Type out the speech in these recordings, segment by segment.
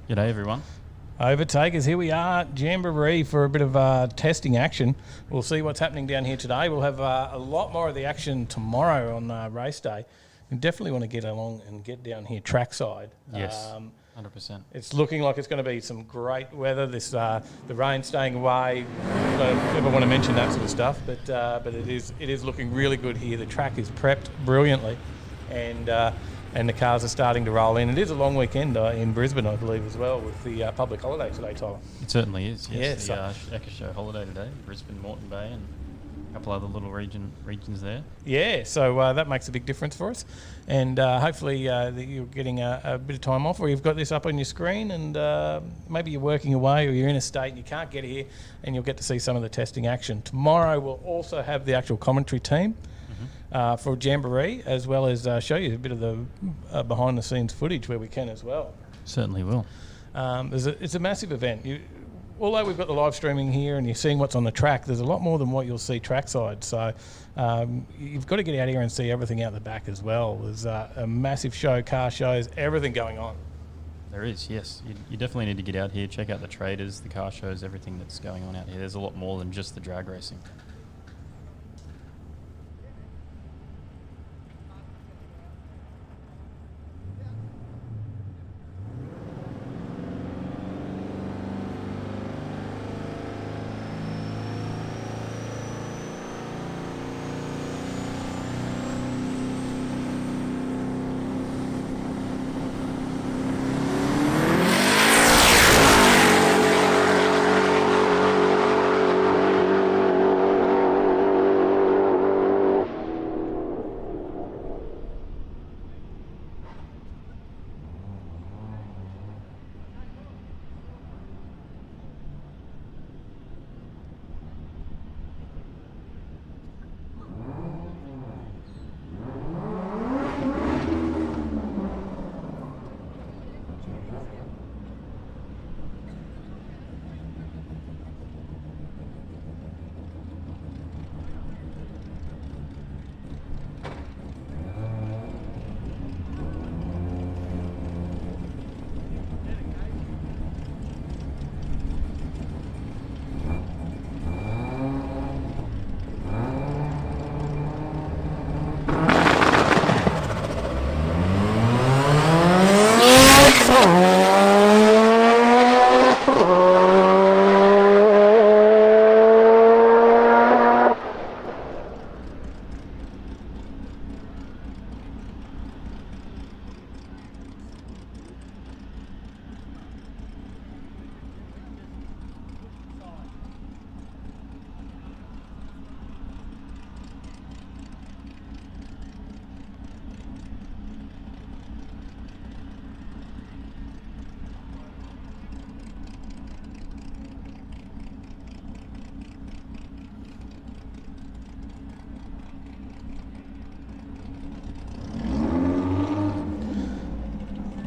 G'day everyone. Overtakers, here we are, Jamboree for a bit of testing action. We'll see what's happening down here today. We'll have a lot more of the action tomorrow on race day. You definitely want to get along and get down here trackside. Yes, 100%. It's looking like it's going to be some great weather. The rain staying away. I don't ever want to mention that sort of stuff, but it is looking really good here. The track is prepped brilliantly, and the cars are starting to roll in. It is a long weekend in Brisbane, I believe, as well, with the public holiday today, Tyler. It certainly is, yes. Yeah, the Echo Show holiday today, Brisbane, Moreton Bay, and a couple other little regions there. Yeah, so that makes a big difference for us. And hopefully that you're getting a bit of time off, or you've got this up on your screen, and maybe you're working away or you're in a state and you can't get here, and you'll get to see some of the testing action. Tomorrow we'll also have the actual commentary team for Jamboree, as well as show you a bit of the behind-the-scenes footage where we can as well. Certainly will. It's a massive event. Although we've got the live streaming here and you're seeing what's on the track, there's a lot more than what you'll see trackside. So you've got to get out here and see everything out the back as well. There's a massive show, car shows, everything going on. There is, yes. You definitely need to get out here, check out the traders, the car shows, everything that's going on out here. There's a lot more than just the drag racing.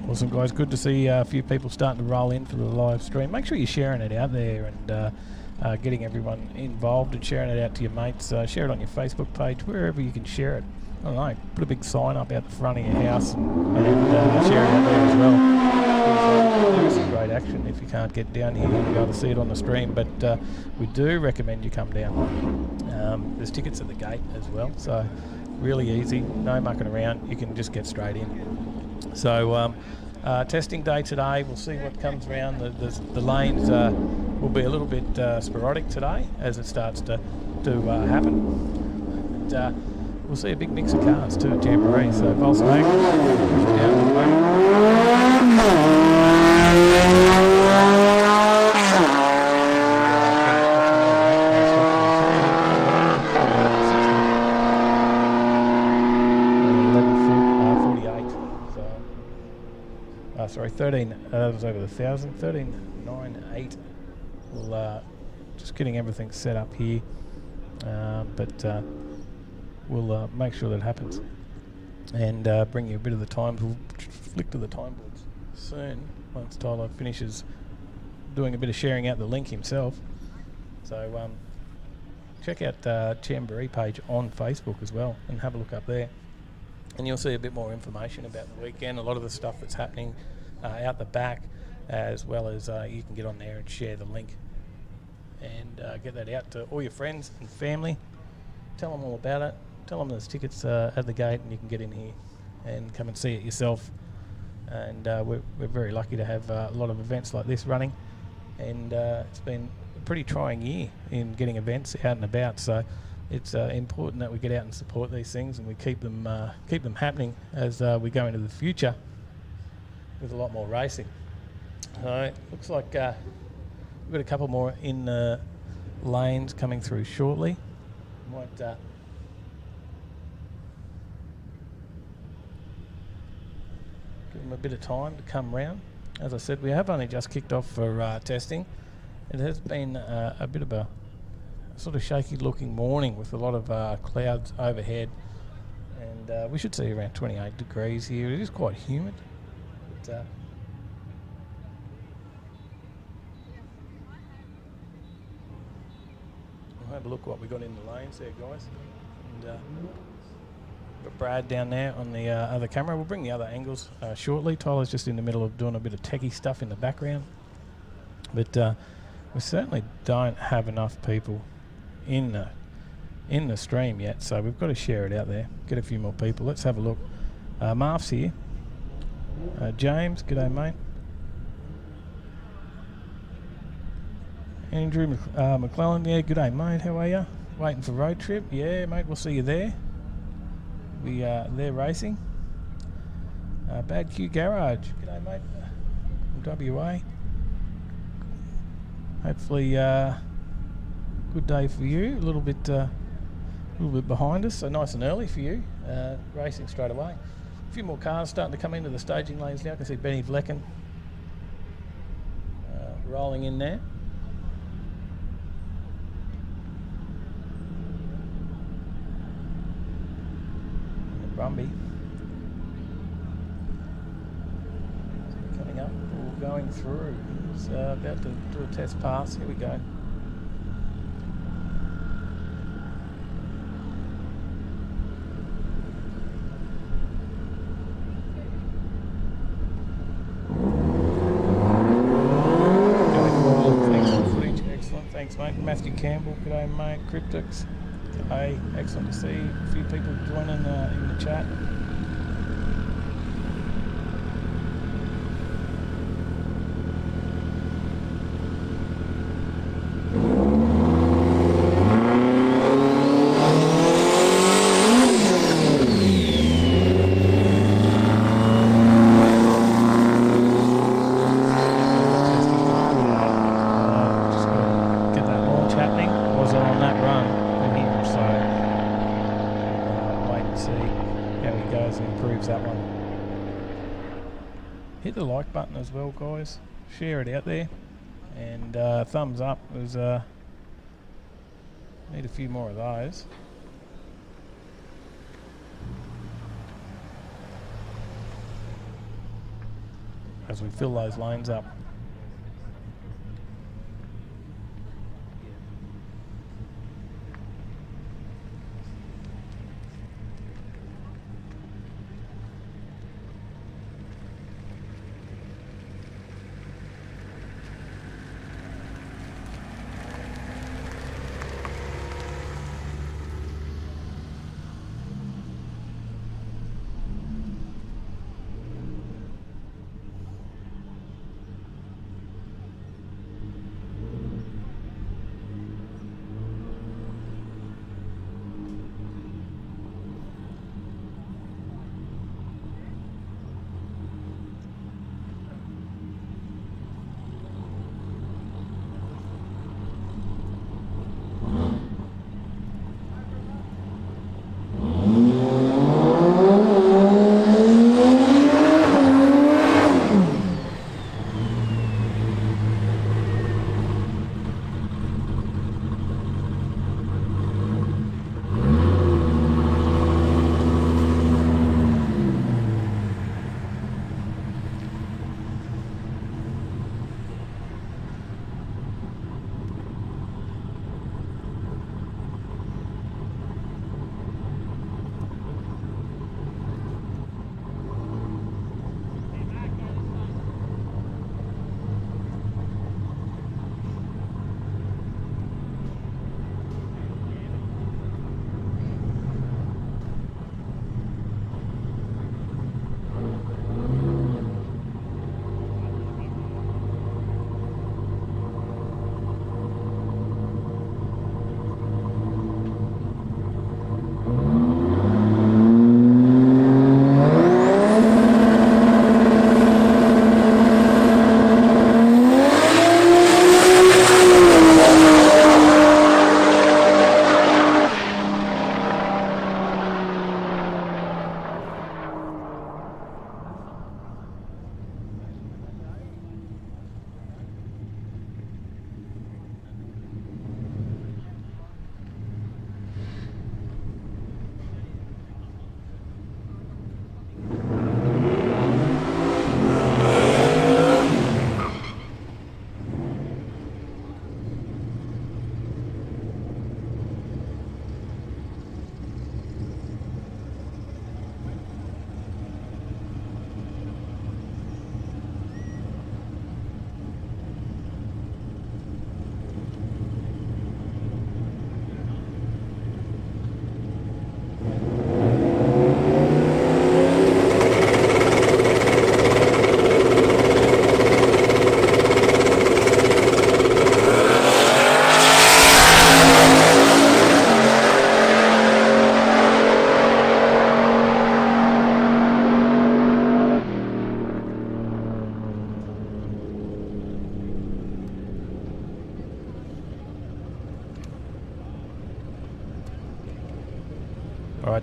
Awesome, guys. Good to see a few people starting to roll in for the live stream. Make sure you're sharing it out there and getting everyone involved and sharing it out to your mates. Share it on your Facebook page, wherever you can share it. I don't know, put a big sign up out the front of your house and share it out there as well. There's some great action if you can't get down here and be able to see it on the stream, but we do recommend you come down. There's tickets at the gate as well, so really easy, no mucking around, you can just get straight in. So testing day today, we'll see what comes around. The lanes will be a little bit sporadic today as it starts to happen. And, we'll see a big mix of cars too at Jamboree. So Volkswagen down to the moment. Sorry, 13, that was over the 1,000, 13,980. We'll just getting everything set up here, but we'll make sure that happens and bring you a bit of the times. We'll flick to the time boards soon once Tyler finishes doing a bit of sharing out the link himself. So check out Jamboree page on Facebook as well and have a look up there. And you'll see a bit more information about the weekend, a lot of the stuff that's happening out the back, as well as you can get on there and share the link and get that out to all your friends and family. Tell them all about it. Tell them there's tickets at the gate and you can get in here and come and see it yourself. And we're very lucky to have a lot of events like this running, and it's been a pretty trying year in getting events out and about, so it's important that we get out and support these things and we keep them happening as we go into the future with a lot more racing. So it looks like we've got a couple more in the lanes coming through shortly. Might give them a bit of time to come round. As I said, we have only just kicked off for testing. It has been a bit of a sort of shaky looking morning with a lot of clouds overhead, and we should see around 28 degrees here. It is quite humid, but we'll have a look what we got in the lanes there, guys. And got Brad down there on the other camera. We'll bring the other angles shortly. Tyler's just in the middle of doing a bit of techie stuff in the background, but we certainly don't have enough people in the stream yet, so we've got to share it out there, get a few more people. Let's have a look. Marv's here. James, g'day mate. Andrew McClellan, yeah, g'day mate, how are you? Waiting for road trip? Yeah mate, we'll see you there. They're racing. Bad Q Garage, g'day mate, from WA. Hopefully good day for you. A little bit behind us, so nice and early for you. Racing straight away. A few more cars starting to come into the staging lanes now. I can see Benny Vlecken rolling in there. And Brumby coming up, all going through. It's about to do a test pass. Here we go. Thanks, mate. Matthew Campbell, g'day, mate. Cryptix, g'day. Excellent to see a few people joining in the chat. Hit the like button as well, guys. Share it out there, and thumbs up. There's need a few more of those. As we fill those lanes up.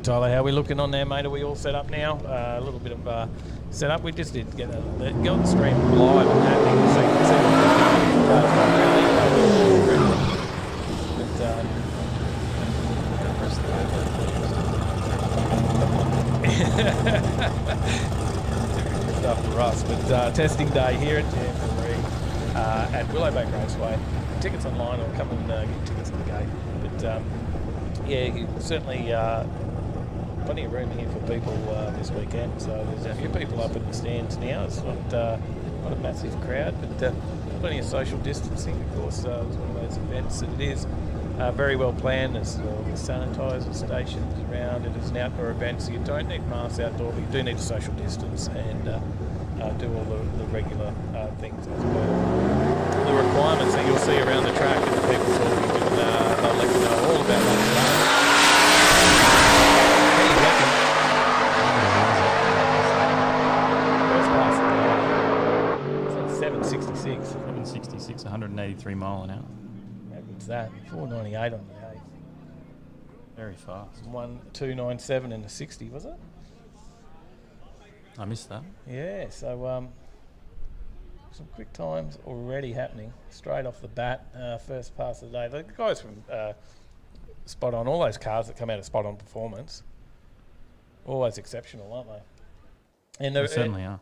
Tyler. How are we looking on there, mate? Are we all set up now? A little bit of setup. We just did get go on the stream live and happening so you can see stuff for us. But testing day here at Jamboree at Willow Bank Raceway. Tickets online or come and get tickets at the gate. But yeah, certainly plenty of room here for people this weekend. So there's a few people up in the stands now. It's not a massive crowd, but plenty of social distancing. Of course, it's one of those events that it is very well planned. There's sanitizer stations around. It is an outdoor event, so you don't need masks outdoor, but you do need to social distance and do all the regular things as per the requirements that you'll see around the track, and the people talking, and they'll let you know all about that. First pass, 766. 766, 183 mile an hour. How good's that? 498 on the 8th. Very fast. 1297 in the 60, was it? I missed that. Yeah, so some quick times already happening straight off the bat. First pass of the day. The guys from Spot On, all those cars that come out of Spot On Performance, always exceptional, aren't they? And They certainly are.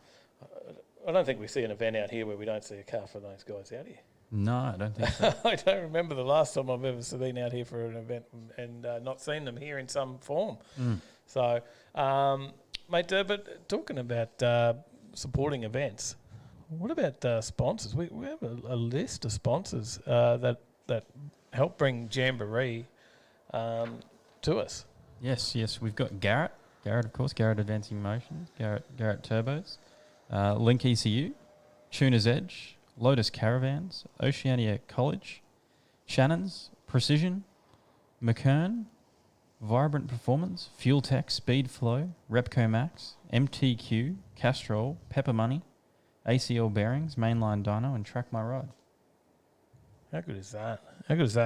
I don't think we see an event out here where we don't see a car for those guys out here. No, I don't think so. I don't remember the last time I've ever been out here for an event and not seen them here in some form. So, mate, but talking about supporting events, what about sponsors? We have a list of sponsors that help bring Jamboree to us. Yes, we've got Garrett, of course, Garrett Advancing Motion, Garrett Turbos, Link ECU, Tuner's Edge, Lotus Caravans, Oceania College, Shannons, Precision, McKern, Vibrant Performance, Fuel Tech, Speed Flow, Repco Max, MTQ, Castrol, Pepper Money, ACL Bearings, Mainline Dyno, and Track My Ride. How good is that?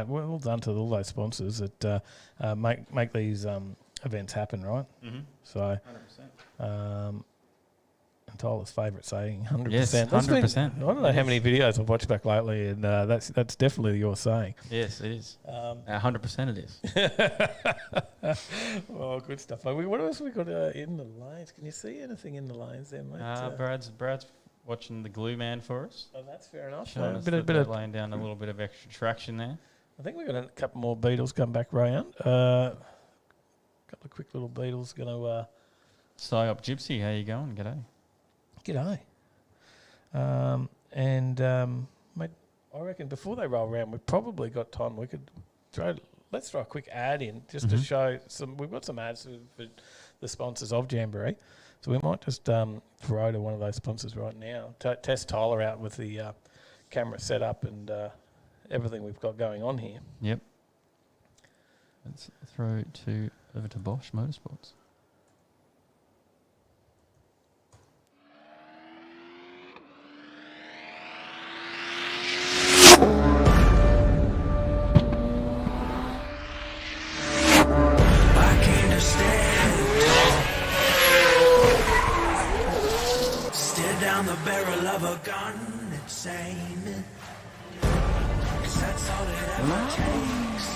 Well done to all those sponsors that make these events happen, right? Mm-hmm. So, 100%. And Tyler's favourite saying, 100%. Yes, 100%. I don't know how many videos I've watched back lately, and that's definitely your saying. Yes, it is. 100% it is. Well, good stuff. What else have we got in the lanes? Can you see anything in the lanes there, mate? Brad's watching the glue man for us. Oh, that's fair enough. Showing us that they're laying down a little bit of extra traction there. I think we've got a couple more beetles come back round. A couple of quick little beetles going to... Psyop Gypsy, how you going? G'day. Mate, I reckon before they roll around, we've probably got time. We could let's throw a quick ad in just to show some. We've got some ads for the sponsors of Jamboree, so we might just throw to one of those sponsors right now. Test Tyler out with the camera set up and everything we've got going on here. Yep. Let's throw over to Bosch Motorsports. The barrel of a gun, it's aiming, 'cause that's all it ever takes.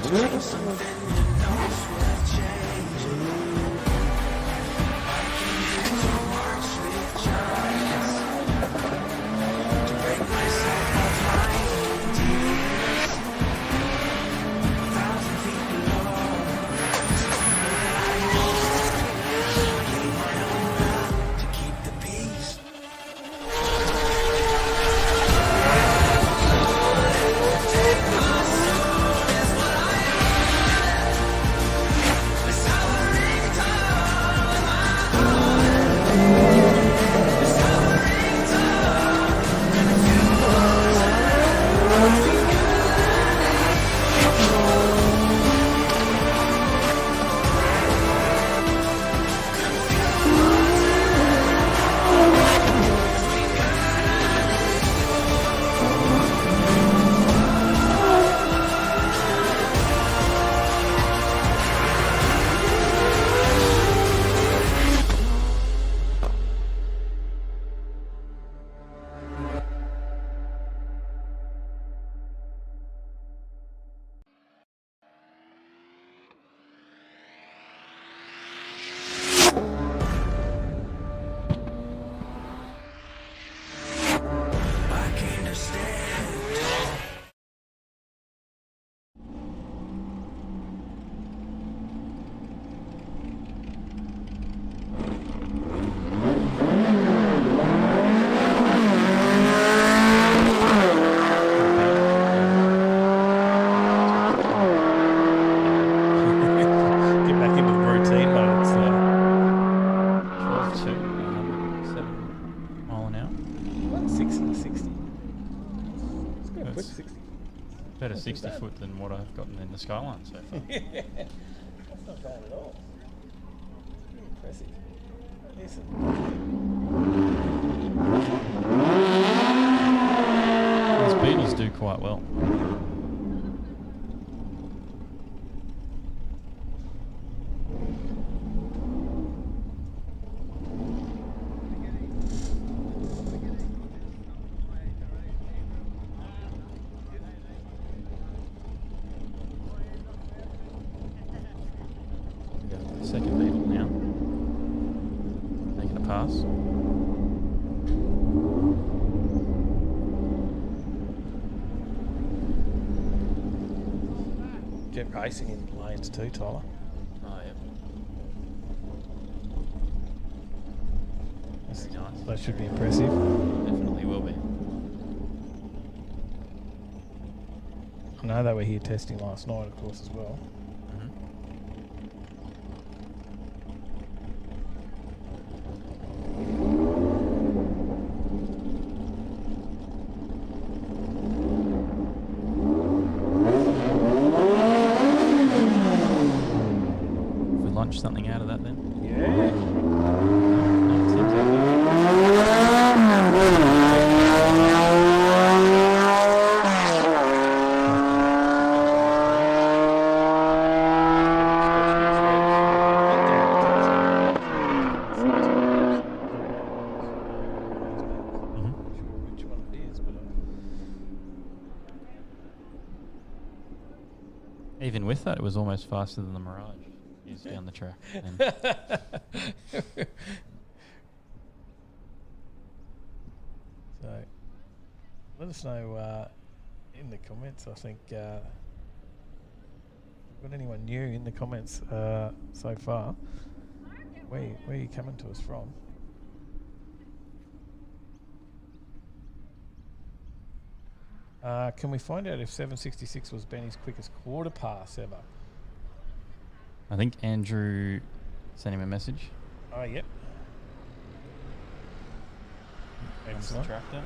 Change something you know is worth changing. I can do so much with just to break myself of my ideas. 1,000 feet below. 60 bad. foot than what I've gotten in the Skyline so far. That's not bad at all. Pretty impressive. Listen. These beanies do quite well. Second beetle now. Making a pass. Get racing in lanes too, Tyler. Oh, yeah. Very nice. That should be impressive. Definitely will be. I know they were here testing last night, of course, as well. Something out of that then? Yeah. No, it seems like even with that, it was almost faster than the Mirage. Down the track. So, let us know in the comments. I think got anyone new in the comments so far? Where are you coming to us from? Can we find out if 766 was Benny's quickest quarter pass ever? I think Andrew sent him a message. Oh, yep. Excellent. Tractor.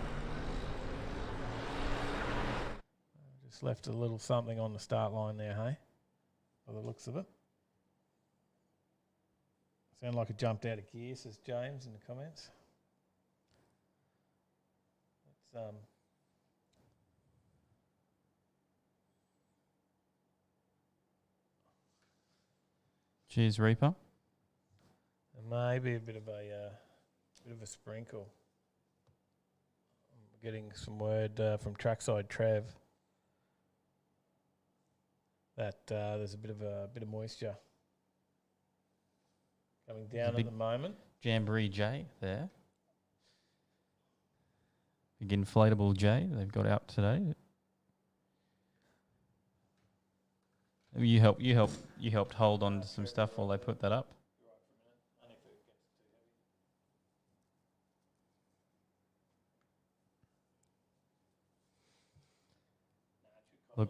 Just left a little something on the start line there, hey? By the looks of it. Sound like it jumped out of gear, says James in the comments. Let's Cheers, Reaper. maybe a bit of a sprinkle. I'm getting some word from Trackside Trev that there's a bit of moisture coming down at the moment. Jamboree J there. Big inflatable J they've got out today. You helped hold on to some stuff while they put that up. Look,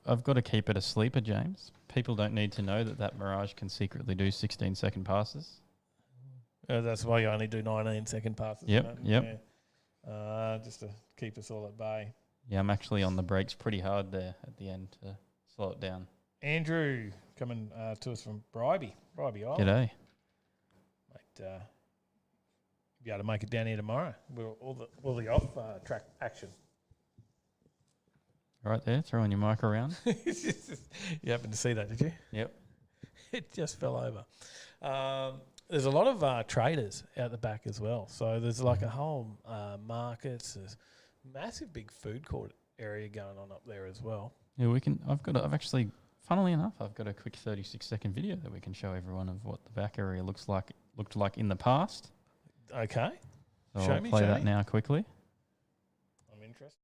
I've got to keep it a sleeper, James. People don't need to know that Mirage can secretly do 16-second passes. That's why you only do 19-second passes. Yep. Yeah. Just to keep us all at bay. Yeah, I'm actually on the brakes pretty hard there at the end to slow it down. Andrew coming to us from Bribey Island. G'day. Might be able to make it down here tomorrow. All the off track action. Right there, throwing your mic around. You happened to see that, did you? Yep. It just fell over. There's a lot of traders out the back as well. So there's like a whole markets. There's massive big food court area going on up there as well. Yeah, I've actually, funnily enough, I've got a quick 36-second video that we can show everyone of what the back area looked like in the past. Okay. So I'll play that now quickly. I'm interested.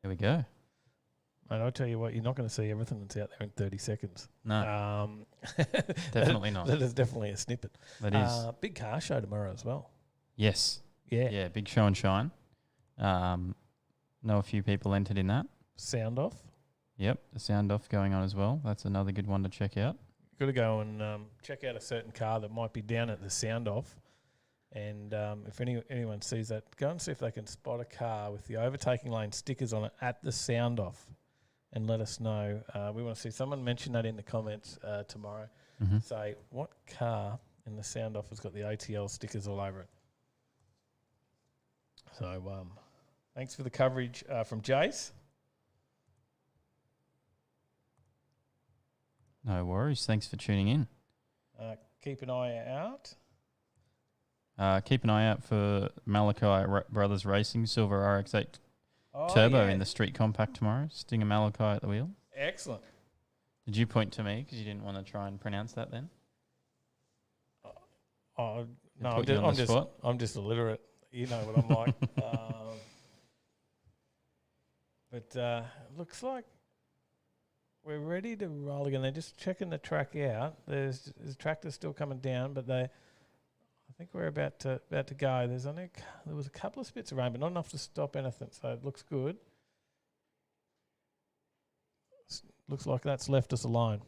There we go. And I'll tell you what, you're not going to see everything that's out there in 30 seconds. No, definitely not. That is definitely a snippet. That is. Big car show tomorrow as well. Yes. Yeah. Yeah, big show and shine. Know a few people entered in that. Sound off. Yep, the sound off going on as well. That's another good one to check out. You've got to go and check out a certain car that might be down at the sound off. And if anyone sees that, go and see if they can spot a car with the overtaking lane stickers on it at the sound off and let us know. We want to see someone mention that in the comments tomorrow. Mm-hmm. Say, what car in the sound off has got the ATL stickers all over it? So thanks for the coverage from Jace. No worries. Thanks for tuning in. Keep an eye out. Keep an eye out for Malachi Brothers Racing Silver RX-8 Turbo in the Street Compact tomorrow. Stinger Malachi at the wheel. Excellent. Did you point to me because you didn't want to try and pronounce that then? No, spot? I'm just illiterate. You know what I'm like. But looks like we're ready to roll again. They're just checking the track out. There's tractors still coming down, but I think we're about to go. There was a couple of spits of rain, but not enough to stop anything. So it looks good. Looks like that's left us alone.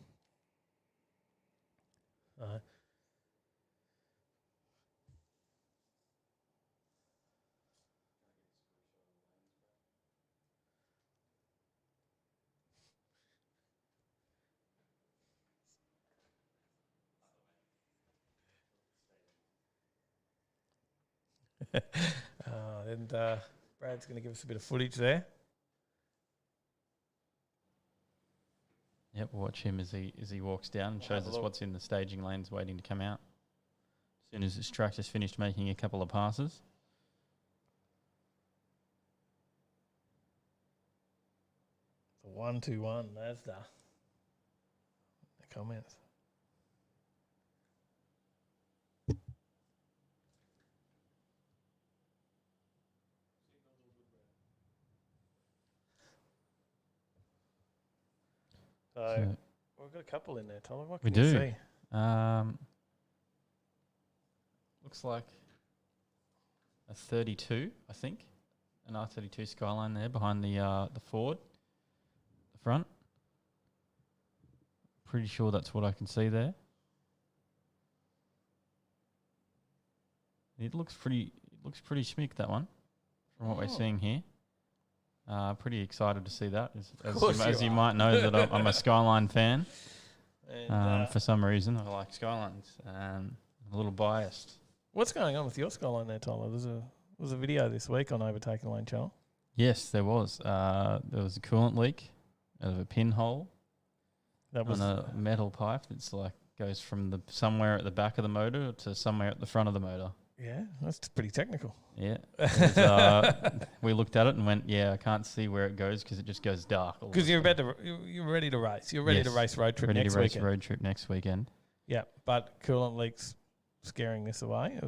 And Brad's going to give us a bit of footage there. Yep, we'll watch him as he walks down and shows us what's in the staging lanes waiting to come out. As soon as this tractor's finished making a couple of passes. The 121 Mazda. The comments. So we've got a couple in there, Tyler. What can we you do. see? Looks like a 32, I think. An R32 Skyline there behind the Ford, the front. Pretty sure that's what I can see there. It looks pretty schmick, that one, from what we're seeing here. Pretty excited to see that. As you might know, that I'm a Skyline fan. And, for some reason, I like Skylines. I'm a little biased. What's going on with your Skyline there, Tyler? There was a video this week on Overtaking Lane channel. Yes, there was. There was a coolant leak of a pinhole on a metal pipe that's goes from somewhere at the back of the motor to somewhere at the front of the motor. Yeah, that's pretty technical. Yeah. We looked at it and went, I can't see where it goes because it just goes dark. Because you're ready to race. You're ready to race road trip next weekend. Road trip next weekend. Yeah, but coolant leaks scaring this away.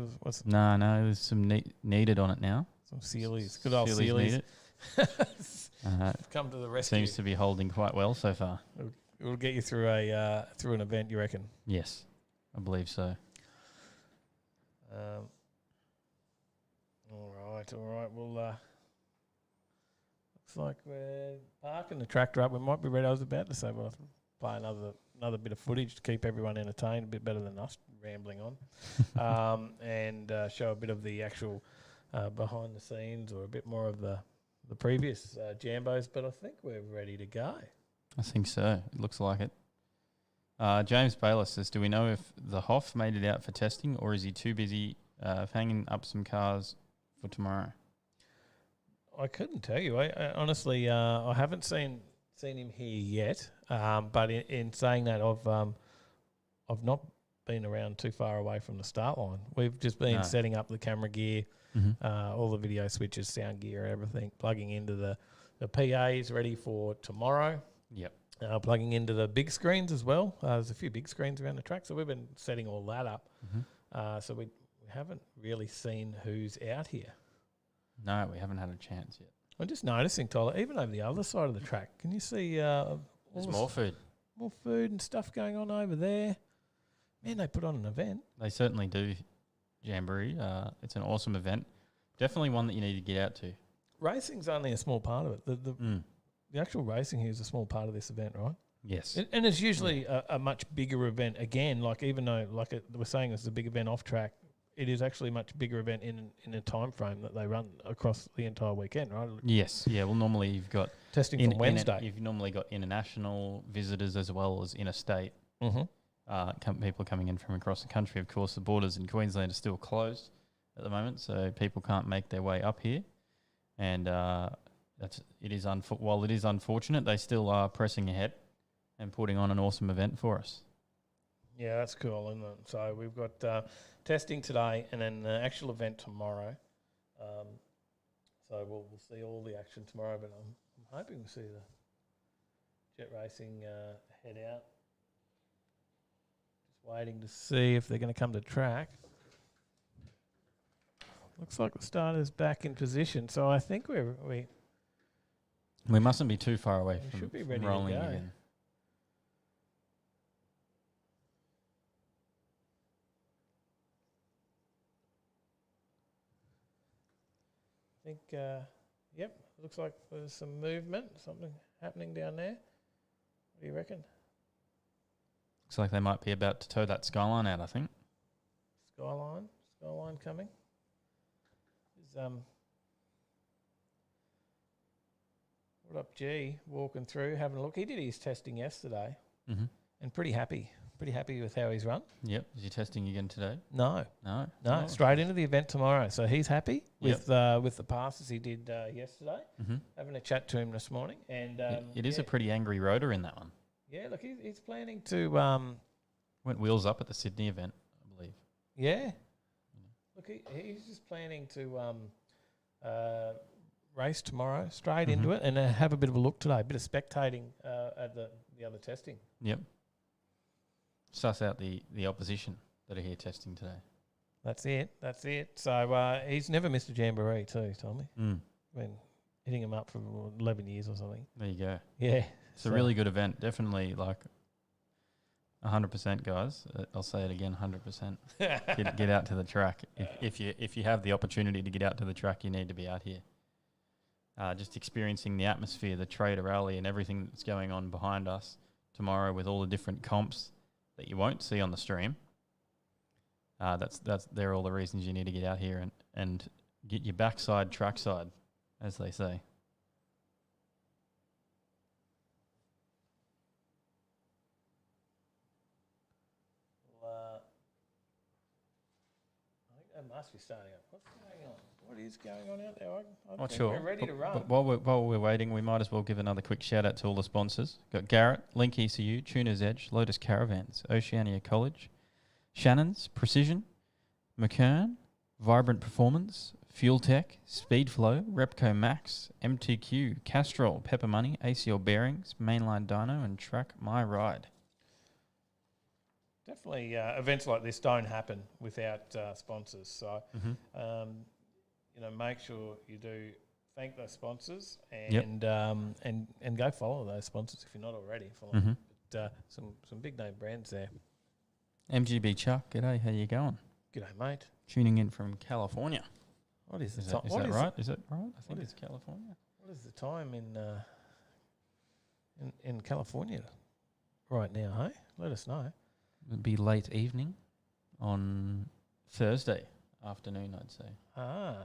No, there's some needed on it now. Some Sealies. Good old Sealies. Come to the rescue. Seems to be holding quite well so far. It'll get you through an event, you reckon? Yes, I believe so. All right. Well, looks like we're parking the tractor up. We might be ready. I was about to say we'll play another bit of footage to keep everyone entertained, a bit better than us rambling on, and show a bit of the actual behind the scenes or a bit more of the previous Jambos. But I think we're ready to go. I think so. It looks like it. James Bayless says, do we know if the Hoff made it out for testing or is he too busy hanging up some cars for tomorrow? I couldn't tell you. I honestly, I haven't seen him here yet. But in saying that, I've not been around too far away from the start line. We've just been setting up the camera gear, all the video switches, sound gear, everything, plugging into the PAs ready for tomorrow. Yep. Plugging into the big screens as well. There's a few big screens around the track, so we've been setting all that up. So we haven't really seen who's out here. No, we haven't had a chance yet. I'm just noticing, Tyler, even over the other side of the track, can you see There's more food. more food and stuff going on over there? Man, they put on an event. They certainly do, Jamboree. It's an awesome event. Definitely one that you need to get out to. Racing's only a small part of it. The actual racing here is a small part of this event, right? Yes. And it's usually a much bigger event. Again, like even though we're saying it's a big event off track, it is actually a much bigger event in a time frame that they run across the entire weekend, right? Yes. Yeah. Well, normally you've got Testing from Wednesday. You've normally got international visitors as well as interstate. People coming in from across the country. Of course, the borders in Queensland are still closed at the moment, so people can't make their way up here. And while it is unfortunate, they still are pressing ahead and putting on an awesome event for us. Yeah, that's cool, isn't it? So we've got testing today and then the actual event tomorrow. So we'll see all the action tomorrow, but I'm hoping we'll see the jet racing head out. Just waiting to see if they're going to come to track. Looks like the starter's back in position, so I think we mustn't be too far away from should be ready rolling to go. again. I think, yep, looks like there's some movement, something happening down there. What do you reckon? Looks like they might be about to tow that skyline out, I think. Skyline coming. What up, G? Walking through, having a look. He did his testing yesterday and pretty happy with how he's run. Yep. Is he testing again today? No, No. straight into the event tomorrow. So he's happy with the passes he did yesterday. Having a chat to him this morning, and it is a pretty angry rotor in that one. Yeah, look, he's planning to went wheels up at the Sydney event, I believe. Yeah. Look, he's just planning to race tomorrow, straight into it, and have a bit of a look today, a bit of spectating at the other testing. Yep. Suss out the opposition that are here testing today. That's it. So he's never missed a Jamboree too, Tommy. Been hitting him up for 11 years or something. There you go. Yeah. It's a really good event. Definitely 100%, guys. I'll say it again, 100%. Get out to the track. If you have the opportunity to get out to the track, you need to be out here. Just experiencing the atmosphere, the trader rally, and everything that's going on behind us tomorrow with all the different comps that you won't see on the stream. They're all the reasons you need to get out here and get your backside trackside, as they say. I think that must be starting up. What's going on? What is going on out there? I Not think sure. we're ready to run. But while we're waiting, we might as well give another quick shout out to all the sponsors. Got Garrett, Link ECU, Tuner's Edge, Lotus Caravans, Oceania College, Shannons, Precision, McKern, Vibrant Performance, Fuel Tech, Speedflow, Repco Max, MTQ, Castrol, Pepper Money, ACL Bearings, Mainline Dyno, and Track My Ride. Definitely, events like this don't happen without sponsors. So, make sure you do thank those sponsors and go follow those sponsors if you're not already following. But some big name brands there. MGB Chuck, g'day. How you going? G'day, mate. Tuning in from California. What is the Is time? that right? Is it right? I think it's California. What is the time in California right now? Hey, let us know. It'd be late evening on Thursday afternoon, I'd say.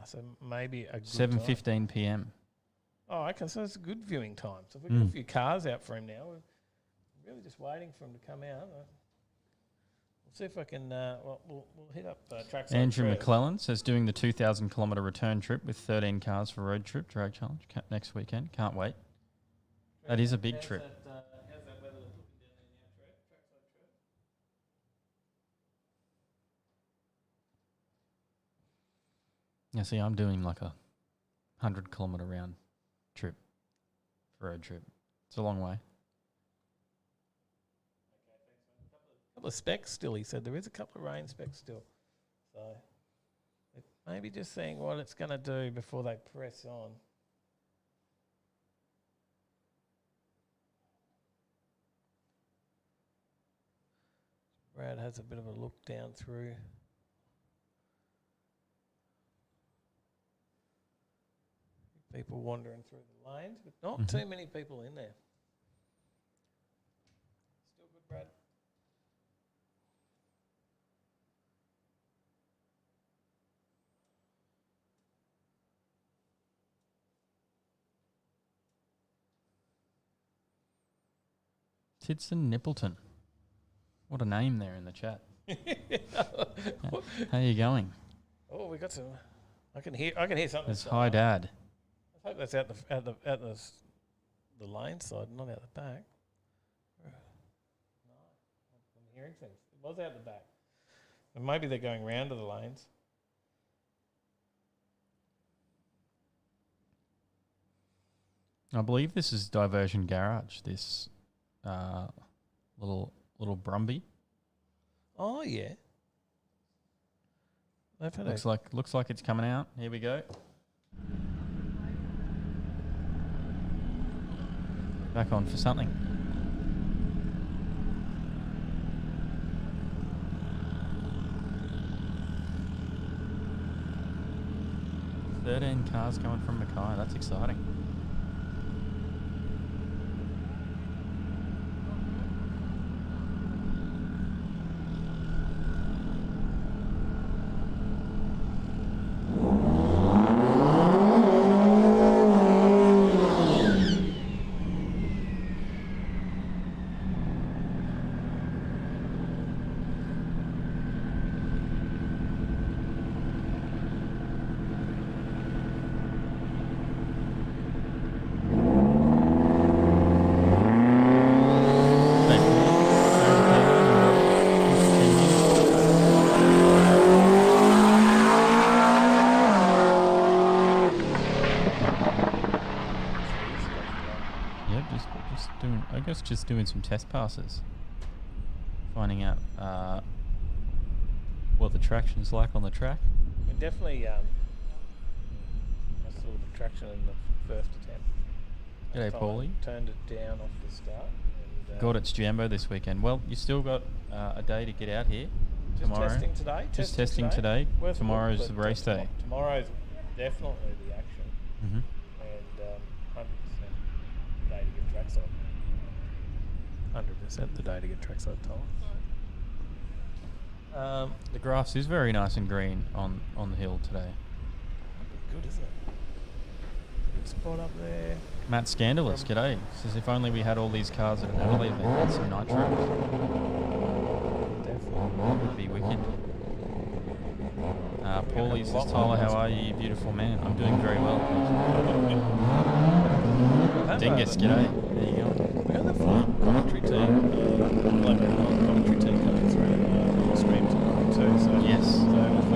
So maybe a good 7:15 p.m. Oh, okay, so it's a good viewing time. So if we've got a few cars out for him now, we're really just waiting for him to come out. We'll see if I can, we'll hit up Trackside Andrew Trails. McClellan says doing the 2,000 kilometre return trip with 13 cars for road trip drag challenge next weekend. Can't wait. That is a big trip. How's that weather looking down there now, Trackside Trails? Yeah, see, I'm doing like a 100 kilometre round trip for road trip. It's a long way. Couple of specs still, he said. There is a couple of rain specs still. So maybe just seeing what it's going to do before they press on. Brad has a bit of a look down through. People wandering through the lanes, but not too many people in there. Still good, Brad. Tidson Nippleton. What a name there in the chat. How are you going? Oh, we got some. I can hear something. It's hi, Dad. I hope that's out the lane side, not out the back. No, I'm hearing things. It was out the back, and maybe they're going round to the lanes. I believe this is Diversion Garage. This little Brumby. Oh yeah. Looks like it's coming out. Here we go. Back on for something. $13 cars coming from Mackay. That's exciting. Just doing some test passes, finding out what the traction's like on the track. We definitely I saw the traction in the first attempt. G'day, Paulie. Turned it down off the start. And, got its Jambo this weekend. Well, you still got a day to get out here. Just tomorrow. testing today. Just testing today. Tomorrow's the race day. Tomorrow's definitely the action. Mm-hmm. And 100% the day to get trackside. 100% the day to get trackside tires. The grass is very nice and green on the hill today. Good, isn't it? Good spot up there. Matt Scandalous, g'day. Says if only we had all these cars at Adelaide, they had some nitro. Definitely. Would be wicked. Paulie says, Tyler, how are you, you beautiful man? I'm doing very well. Dingus, g'day. There you go. We had the full commentary team, commentary team coming through the stream tonight too. So yes. So if,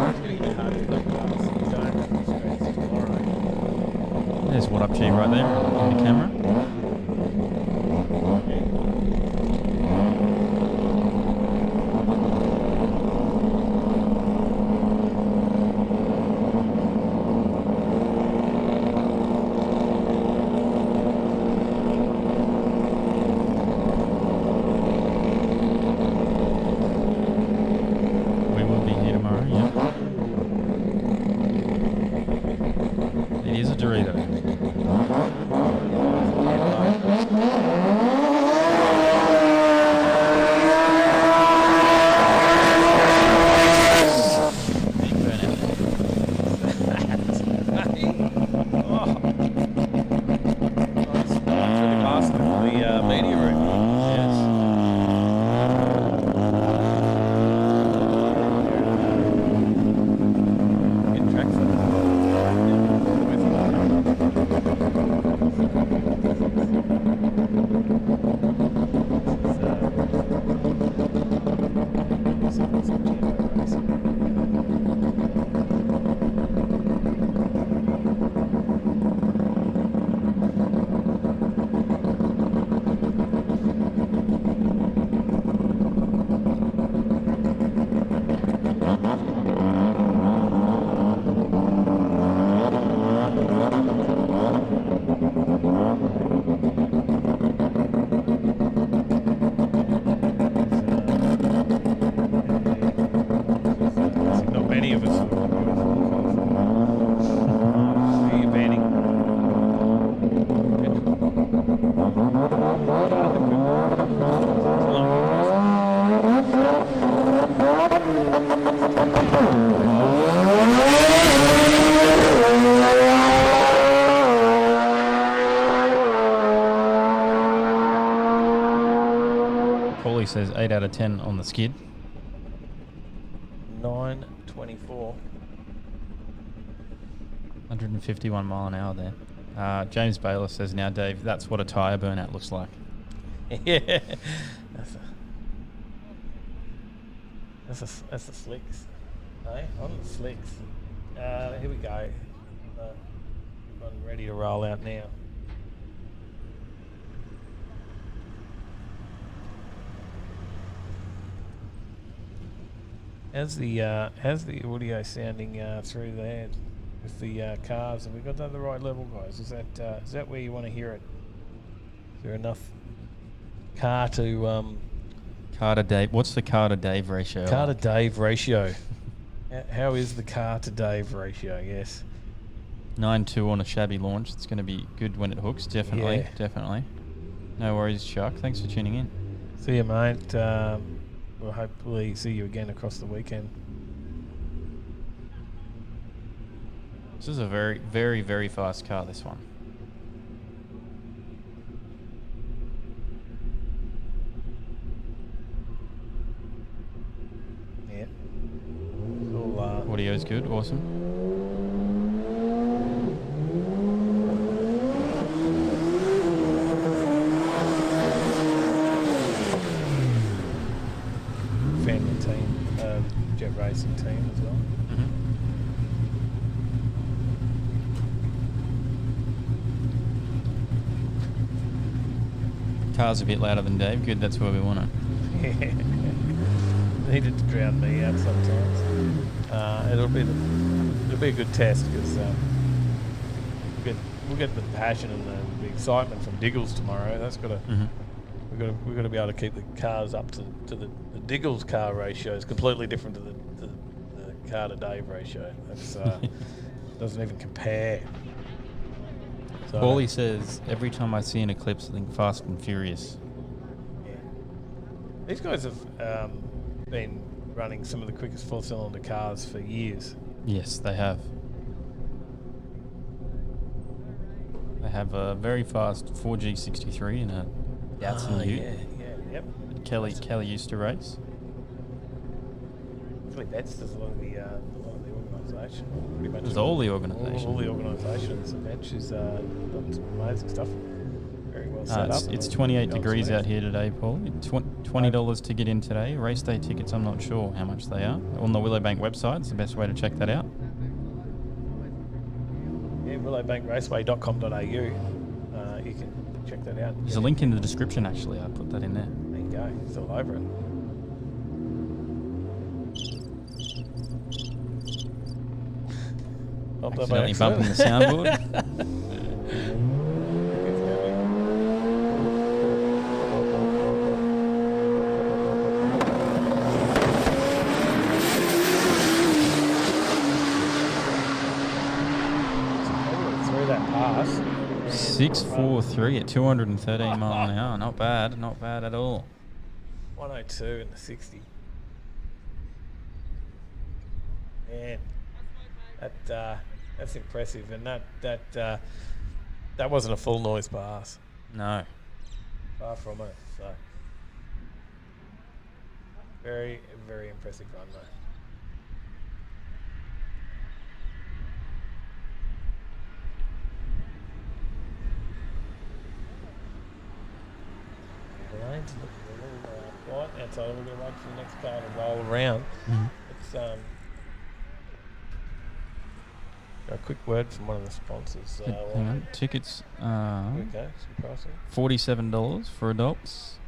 it's getting a bit hard to play cars that you don't have the screens tomorrow. There's What Up G right there on the camera. 8 out of 10 on the skid. 9:24. 151 mile an hour there. James Baylor says, now, Dave, that's what a tyre burnout looks like. Yeah. That's the slicks. Hey, on the slicks. Here we go. I'm ready to roll out now. How's the audio sounding through there with the cars? Have we got that at the right level, guys? Is that where you want to hear it? Is there enough car to Car to Dave. What's the car to Dave ratio? car to Dave ratio? How is the car to Dave ratio? Yes. 9.2 on a shabby launch. It's going to be good when it hooks. Definitely, Yeah. definitely. No worries, Chuck. Thanks for tuning in. See you, mate. We'll hopefully see you again across the weekend. This is a very, very, very fast car, this one. Yeah. All, Audio's good. Awesome. family team, jet racing team as well. Car's a bit louder than Dave. Good, that's where we want it. Yeah. Needed to drown me out sometimes. It'll be a good test because we'll get the passion and the excitement from Diggles tomorrow. That's got to we've got to be able to keep the cars up to the Diggles car ratio. Is completely different to the car to Dave ratio. That's doesn't even compare. So, Paulie says, every time I see an Eclipse, I think Fast and Furious. yeah. These guys have been running some of the quickest four-cylinder cars for years. Yes, they have. They have a very fast 4G63 and a Datsun Ute. Yep. Kelly used to race. Actually, Betts does a lot of the organisation. Pretty much Does all the organisation. All the organisations. Betts has done some amazing stuff. Very well set up. It's 28 degrees out here today, Paul. $20 to get in today. Race day tickets, I'm not sure how much they are. On the Willowbank website, it's the best way to check that out. Yeah, willowbankraceway.com.au. You can check that out. There's a link in the description, actually. I put that in there. There you go. It's all over it. Accidentally bumping the soundboard. Through that pass. 643 at 213 mile an hour. Not bad at all. 102 in the 60. Man, that's impressive, and that wasn't a full noise pass. No. Far from it. So very, very impressive run, though. The lane's looking a little quiet outside. We're going to wait for the next car to roll around. It's a quick word from one of the sponsors. Hang on. Tickets Okay, some pricing. $47 for adults.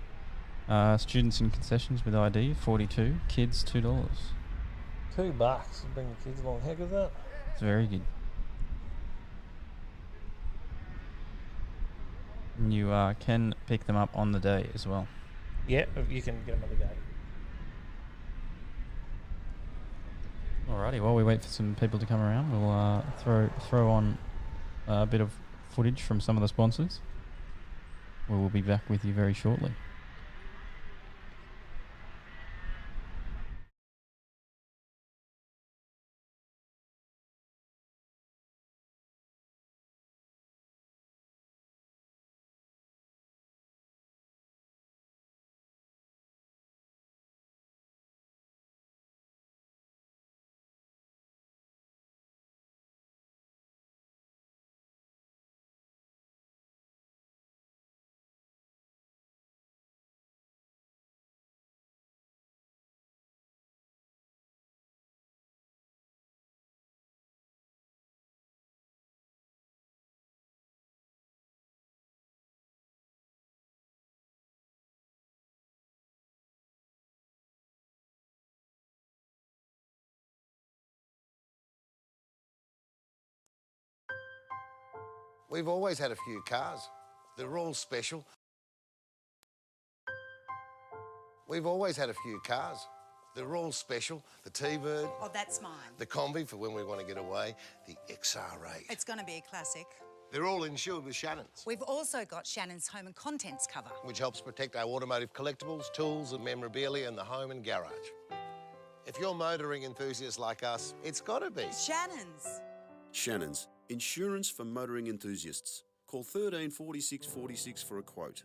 Students in concessions with ID, $42. Kids, $2. $2 to bring the kids along. How good is that? It's very good. And you can pick them up on the day as well. Yeah, you can get them on the day. Alrighty, while we wait for some people to come around, we'll throw on a bit of footage from some of the sponsors. We will be back with you very shortly. We've always had a few cars. They're all special. We've always had a few cars. They're all special. The T-Bird. Oh, that's mine. The Combi for when we want to get away. The XR8. It's going to be a classic. They're all insured with Shannons, We've also got Shannon's home and contents cover. which helps protect our automotive collectibles, tools and memorabilia in the home and garage. If you're motoring enthusiasts like us, it's got to be. Shannon's. Shannons, insurance for motoring enthusiasts. Call 13 46 46 for a quote.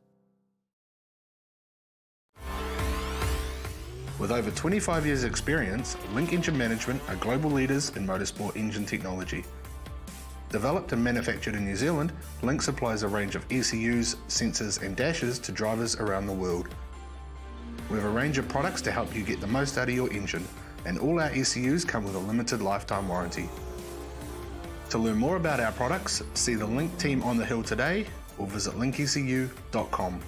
With over 25 years' experience, Link Engine Management are global leaders in motorsport engine technology. Developed and manufactured in New Zealand, Link supplies a range of ECUs, sensors and dashes to drivers around the world. We have a range of products to help you get the most out of your engine, and all our ECUs come with a limited lifetime warranty. To learn more about our products, see the Link team on the hill today or visit linkecu.com.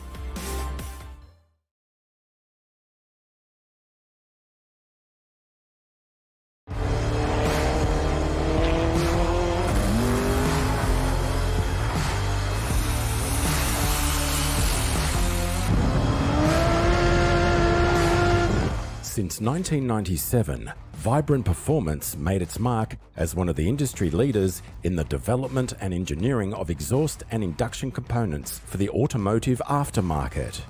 Since 1997, Vibrant Performance made its mark as one of the industry leaders in the development and engineering of exhaust and induction components for the automotive aftermarket.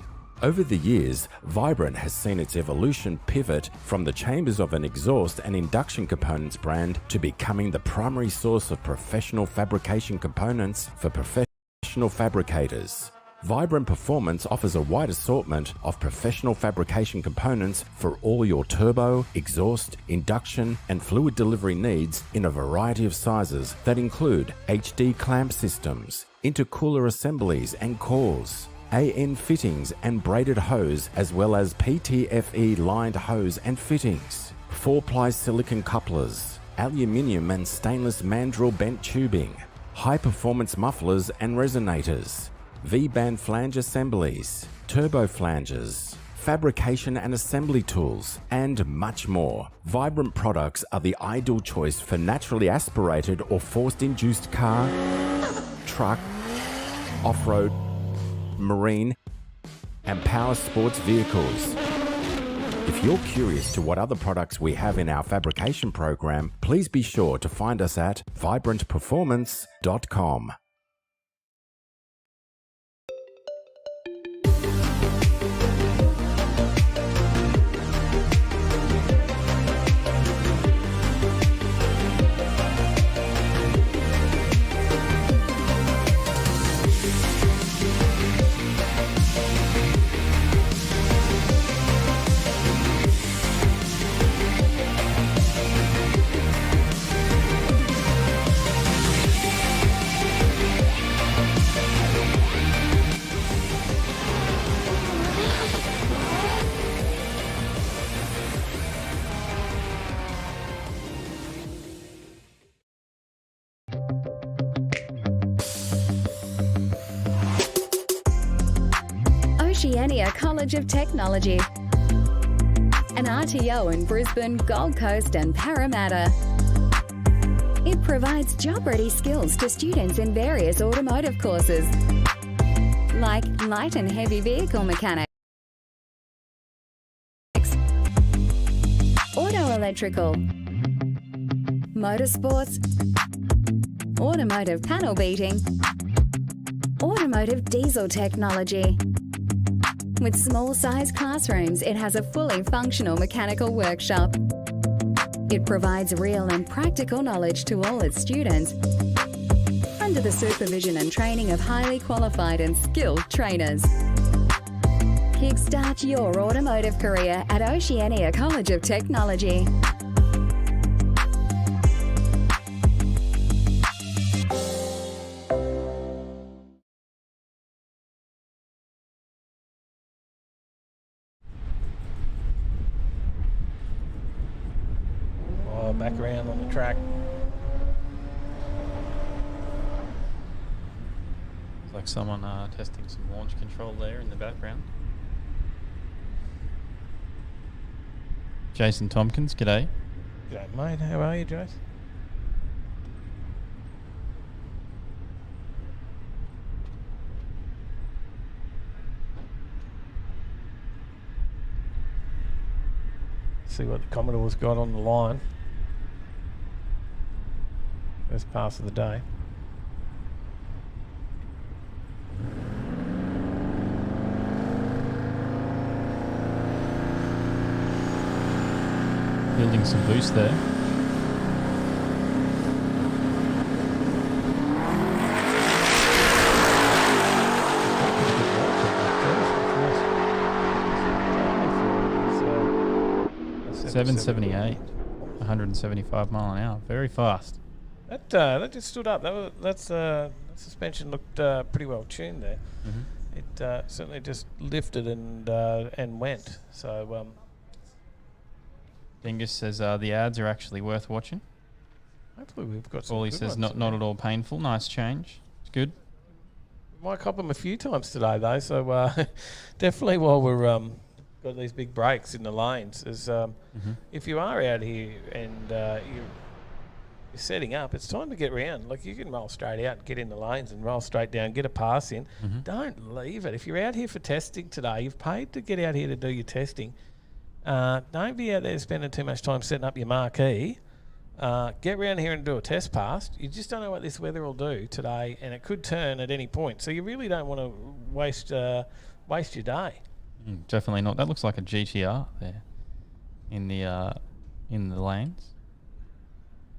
Over the years, Vibrant has seen its evolution pivot from the chambers of an exhaust and induction components brand to becoming the primary source of professional fabrication components for professional fabricators. Vibrant Performance offers a wide assortment of professional fabrication components for all your turbo, exhaust, induction and fluid delivery needs in a variety of sizes that include HD clamp systems, intercooler assemblies and cores, AN fittings and braided hose, as well as PTFE lined hose and fittings, 4-ply silicon couplers, aluminium and stainless mandrel bent tubing, high-performance mufflers and resonators, V-band flange assemblies, turbo flanges, fabrication and assembly tools, and much more. Vibrant products are the ideal choice for naturally aspirated or forced-induced car, truck, off-road, marine, and power sports vehicles. If you're curious to what other products we have in our fabrication program, please be sure to find us at vibrantperformance.com. Oceania College of Technology, an RTO in Brisbane, Gold Coast and Parramatta. It provides job-ready skills to students in various automotive courses, like light and heavy vehicle mechanics, auto electrical, motorsports, automotive panel beating, automotive diesel technology. With small-sized classrooms, it has a fully functional mechanical workshop. It provides real and practical knowledge to all its students, under the supervision and training of highly qualified and skilled trainers. Kickstart your automotive career at Oceania College of Technology. Back around on the track. It's like someone testing some launch control there in the background. Jason Tompkins, g'day. G'day, mate. How are you, Jace? see what the Commodore's got on the line. First pass of the day. Building some boost there. So, 778, 175 mile an hour. Very fast. That just stood up. That suspension looked pretty well tuned there. Mm-hmm. It certainly just lifted and went. So Dingus says the ads are actually worth watching. hopefully we've got some. Paulie good says ones not at all painful. Nice change. It's good. Might cop them a few times today though. So definitely while we're got these big breaks in the lanes, is if you are out here and you're setting up, it's time to get round. Like you can roll straight out, get in the lanes and roll straight down, get a pass in. Don't leave it. If you're out here for testing today, you've paid to get out here to do your testing. Don't be out there spending too much time setting up your marquee. Get round here and do a test pass. You just don't know what this weather will do today, and it could turn at any point. So you really don't want to waste your day. Definitely not. That looks like a GTR there in the lanes.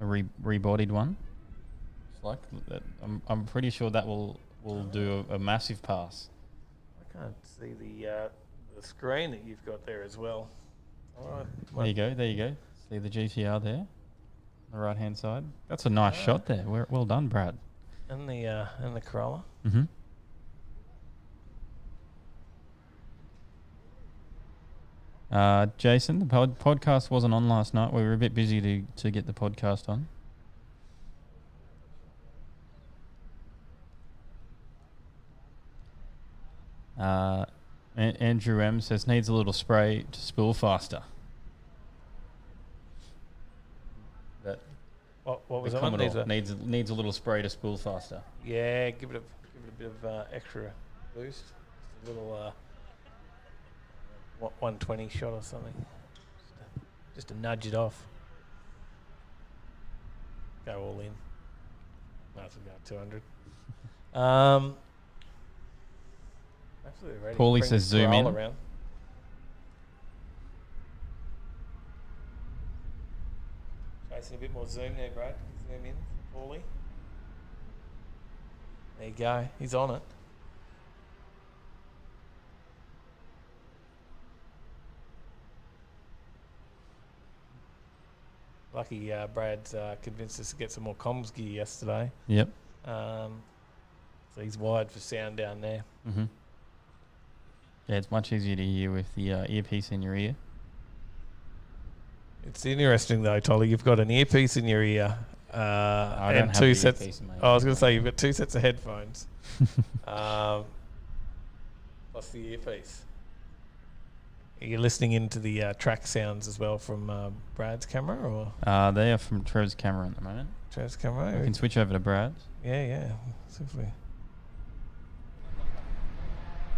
A rebodied one. It's like that. I'm pretty sure that will do a massive pass. I can't see the screen that you've got there as well. All right. There you go. See the GTR there, on the right hand side. That's a nice shot there. Well done, Brad. And the Corolla. Mm-hmm. Jason, the podcast wasn't on last night. We were a bit busy to get the podcast on. Andrew M says needs a little spray to spool faster. What was the that one? Commodore needs a little spray to spool faster. Yeah, give it a bit of extra boost. Just a little 120 shot or something. Just to nudge it off. Go all in. Might as well go 200. Absolutely ready. Paulie says zoom in. Around. Chasing a bit more zoom there, Brad. Zoom in, Paulie. There you go. He's on it. Lucky Brad's convinced us to get some more comms gear yesterday. Yep. So he's wired for sound down there. Mm-hmm. Yeah, it's much easier to hear with the earpiece in your ear. It's interesting though, Tolly. You've got an earpiece in your ear I don't and have two the sets. earpiece in my ear. I was going to say you've got two sets of headphones, plus the earpiece. Are you listening into the track sounds as well from Brad's camera, or? They are from Trev's camera at the moment. Trev's camera. We can switch over to Brad's. Yeah.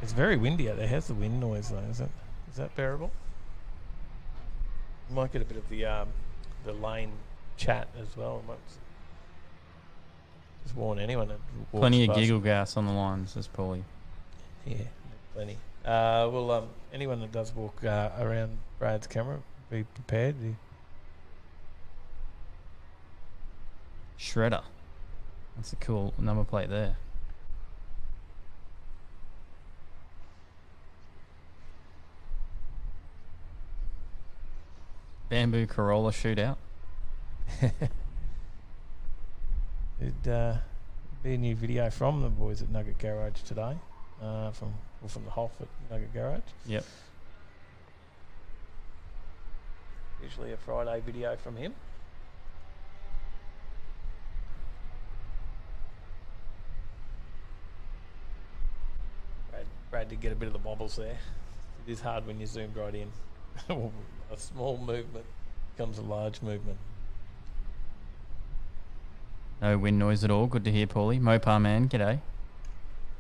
It's very windy out there. How's the wind noise though? Is that bearable? You might get a bit of the lane chat as well. I might just warn anyone that walks Plenty of past. giggle gas on the line, says Paulie. Yeah, plenty. Anyone that does walk around Brad's camera, be prepared. Shredder. That's a cool number plate there. Bamboo Corolla shootout. It'd be a new video from the boys at Nugget Garage today, from the Hoff at Nugget Garage. Yep. Usually a Friday video from him. Brad did get a bit of the wobbles there. It is hard when you zoomed right in. A small movement becomes a large movement. No wind noise at all. Good to hear, Paulie. Mopar man, g'day.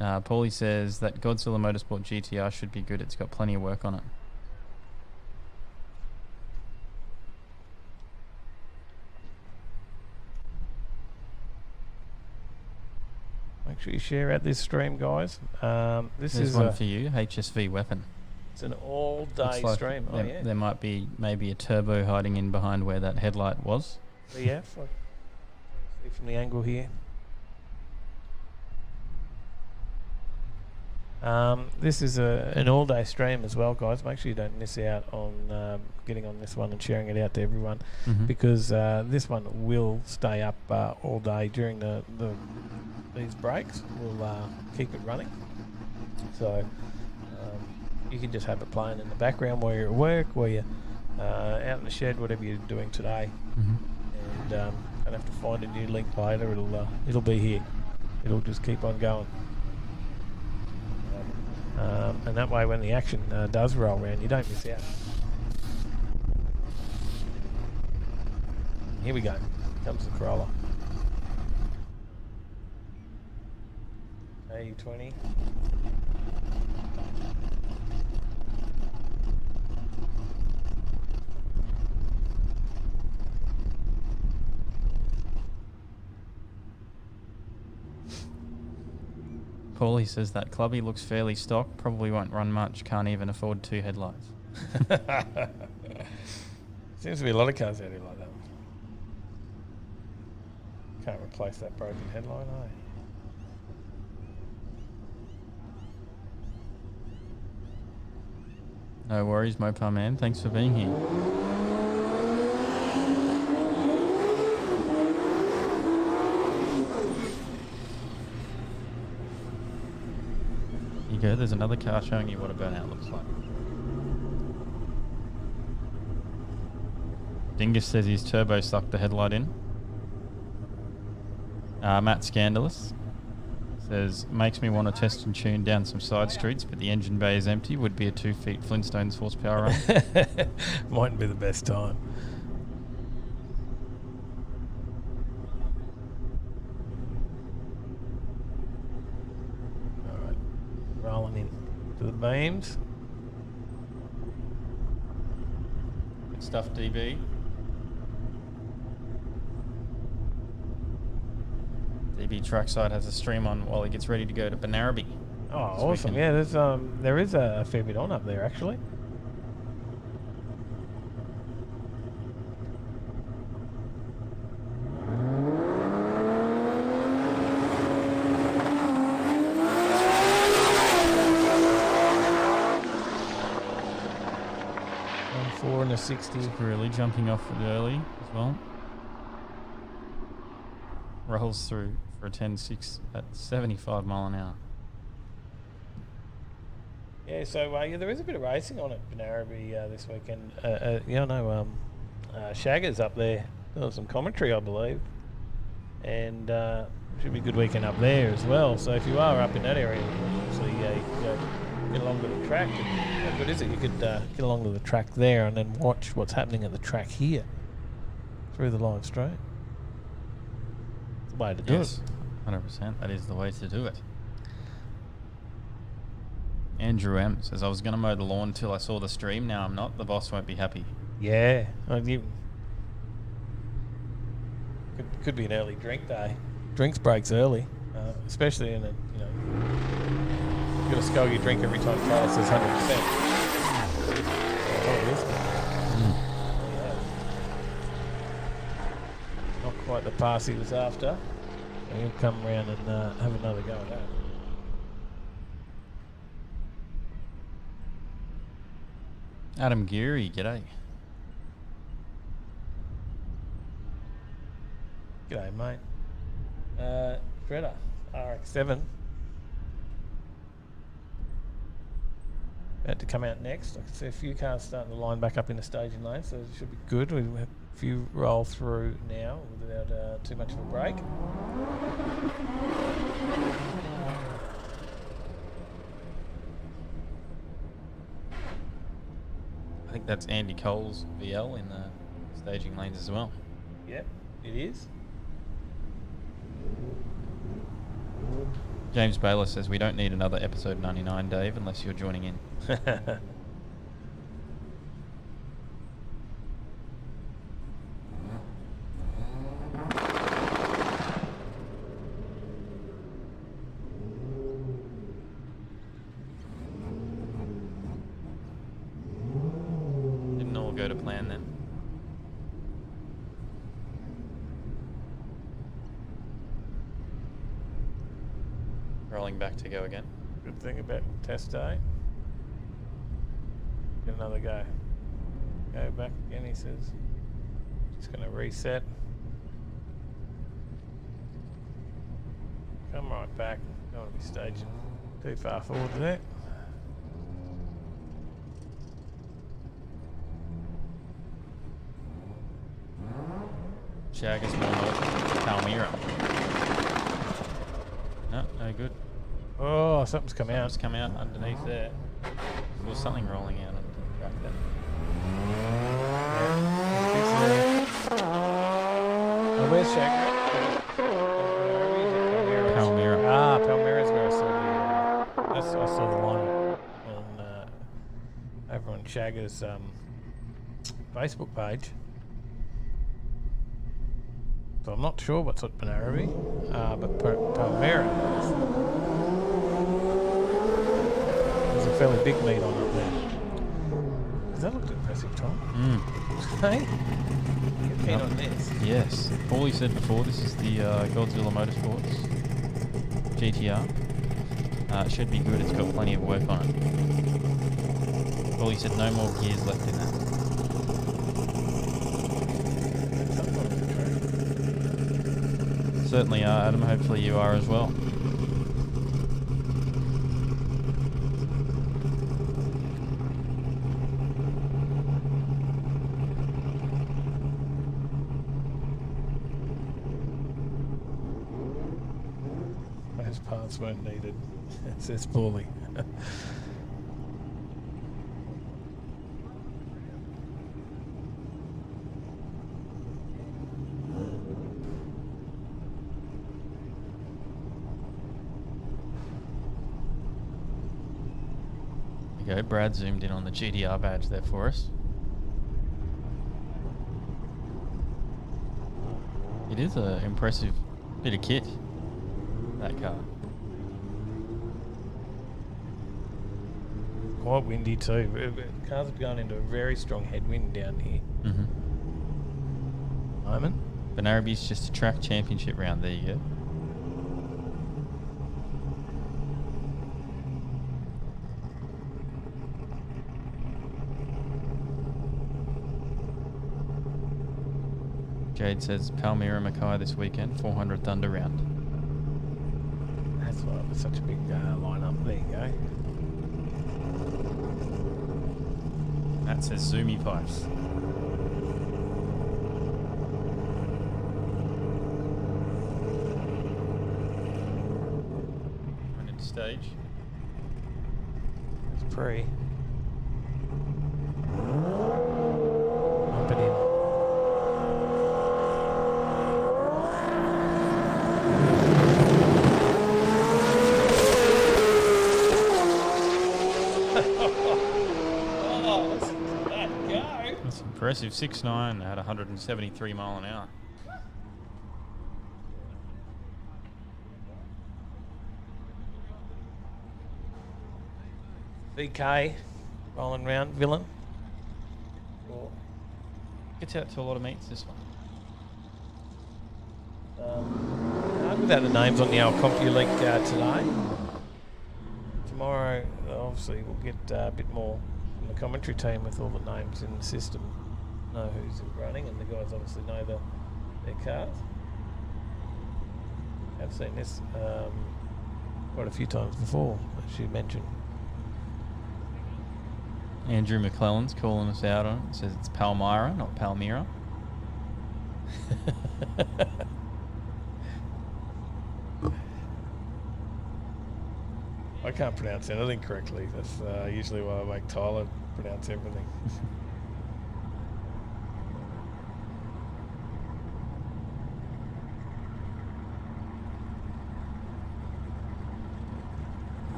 Paulie says that Godzilla Motorsport GTR should be good. It's got plenty of work on it. Make sure you share out this stream, guys. This There's is one for you, HSV weapon. it's an all-day Looks like stream. Oh, yeah. There might be maybe a turbo hiding in behind where that headlight was. VF. See from the angle here. This is an all-day stream as well, guys. Make sure you don't miss out on getting on this one and sharing it out to everyone, because this one will stay up all day during these breaks. We'll keep it running. So you can just have it playing in the background while you're at work, while you're out in the shed, whatever you're doing today. And don't have to find a new link later. It'll be here. It'll just keep on going. And that way, when the action does roll around, you don't miss out. Here we go. Comes the Corolla. A20. Paulie says that clubby looks fairly stock, probably won't run much, can't even afford 2 headlights. Seems to be a lot of cars out here like that. Can't replace that broken headlight, eh? No worries, Mopar Man. Thanks for being here. Here you go. There's another car showing you what a burnout looks like. Dingus says his turbo sucked the headlight in. Matt Scandalous says, makes me want to test and tune down some side streets, but the engine bay is empty. Would be a 2 feet Flintstones horsepower run. Mightn't be the best time. Alright, rolling in to the beams. Good stuff, DB. DB Trackside has a stream on while he gets ready to go to Banaraby. Oh, awesome! Yeah, there is a fair bit on up there actually. $4 and a 60. Really jumping off it early as well. Rolls through for a 10.6 at 75 mile an hour. Yeah, so there is a bit of racing on at Banaraby this weekend. Shagger's up there doing some commentary, I believe, and should be a good weekend up there as well. So if you are up in that area, obviously you can go get along to the track. How good is it? You could get along to the track there and then watch what's happening at the track here through the live stream. It's the way to do it. 100%. That is the way to do it. Andrew M says, I was going to mow the lawn until I saw the stream. Now I'm not. The boss won't be happy. Yeah. Could be an early drink day. Drinks breaks early, especially in you've got to scull your drink every time Tyler says 100%. Oh, it is. Yeah. Not quite the pass he was after. So he'll come around and have another go at that. Adam Geary, g'day. G'day, mate. Shredder, RX-7. About to come out next. I can see a few cars starting to line back up in the staging lane, so it should be good. We have a few roll through now without too much of a break. I think that's Andy Cole's VL in the staging lanes as well. Yep, it is. James Baylor says, we don't need another episode 99, Dave, unless you're joining in. go to plan then. Rolling back to go again. Good thing about test day. Get another go. Go back again, he says. Just going to reset. Come right back. Don't want to be staging too far forward there. Shaggers more north. Palmyra. No good. Oh, something's come out. Something's come out underneath there. There was something rolling out under the track there. Oh, where's Shagger? Palmyra. Ah, Palmyra's where I saw the I saw the line on over on Shagger's Facebook page. So I'm not sure what's at Benarabi, but Palmyra. There's a fairly big meat on it there. Does that look impressive, Tom? Hey? Get keen on this. Yes. All he said before, this is the Godzilla Motorsports GTR. It should be good. It's got plenty of work on it. All he said, no more gears left in that. Certainly are, Adam. Hopefully you are as well. Those parts weren't needed. It says poorly. There you go. Brad zoomed in on the GTR badge there for us. It is an impressive bit of kit, that car. Quite windy too. Cars have gone into a very strong headwind down here. Moment. Benarabi's just a track championship round. There you go. Jade says Palmyra Mackay this weekend, 400 Thunder round. That's why it was such a big lineup. There you go. That says Zoomy Pipes. Run into stage. It's pre. Bump it in. That's impressive. 6.9 at 173 mile an hour. VK rolling round, villain. Gets out to a lot of meets, this one. Hard without the names on the old CompuLink today. Tomorrow, obviously, we'll get a bit more from the commentary team with all the names in the system. Know who's running, and the guys obviously know their cars. I've seen this quite a few times before, as you mentioned. Andrew McClellan's calling us out on it. Says it's Palmyra, not Palmyra. I can't pronounce anything correctly. That's usually why I make Tyler pronounce everything.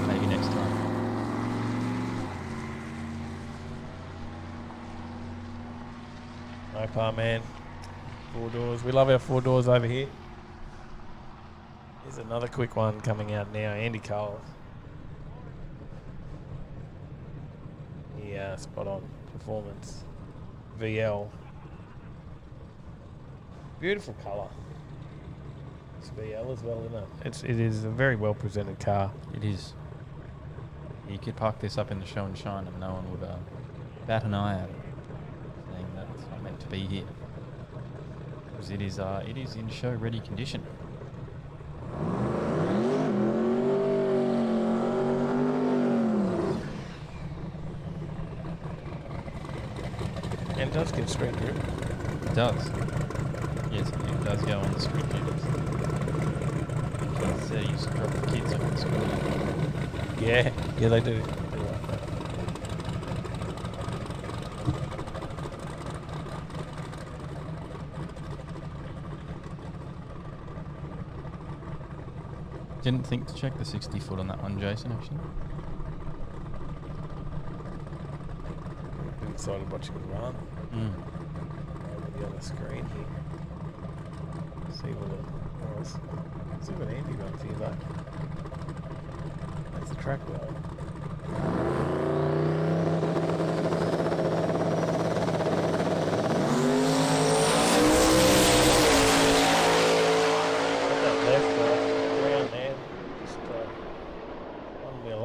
Maybe next time. No par man. 4 doors. We love our 4 doors over here. Here's another quick one coming out now. Andy Cole. Yeah, spot on performance. VL. Beautiful colour. It's VL as well, isn't it? It is a very well presented car. It is. You could park this up in the show and shine and no one would bat an eye at it, saying that it's not meant to be here. Because it is in show ready condition. And it does get screen through. It does. Yes, it does go on the screen readers. Because you used to drop the kids off at school. Yeah, they do. Didn't think to check the 60 foot on that one, Jason, actually. Been excited watching it run. Over the other screen here. See what else. See what Andy runs here, though. That's the track well.